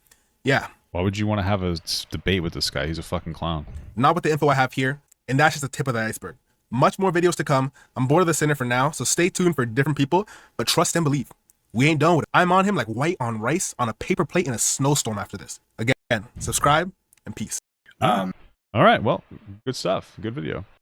Yeah. Why would you want to have a debate with this guy? He's a fucking clown. Not with the info I have here, and that's just the tip of the iceberg. Much more videos to come. I'm bored of the sinner for now, so stay tuned for different people, but trust and believe. We ain't done with it. I'm on him like white on rice on a paper plate in a snowstorm after this. Again, subscribe and peace. All right, well, good stuff. Good video.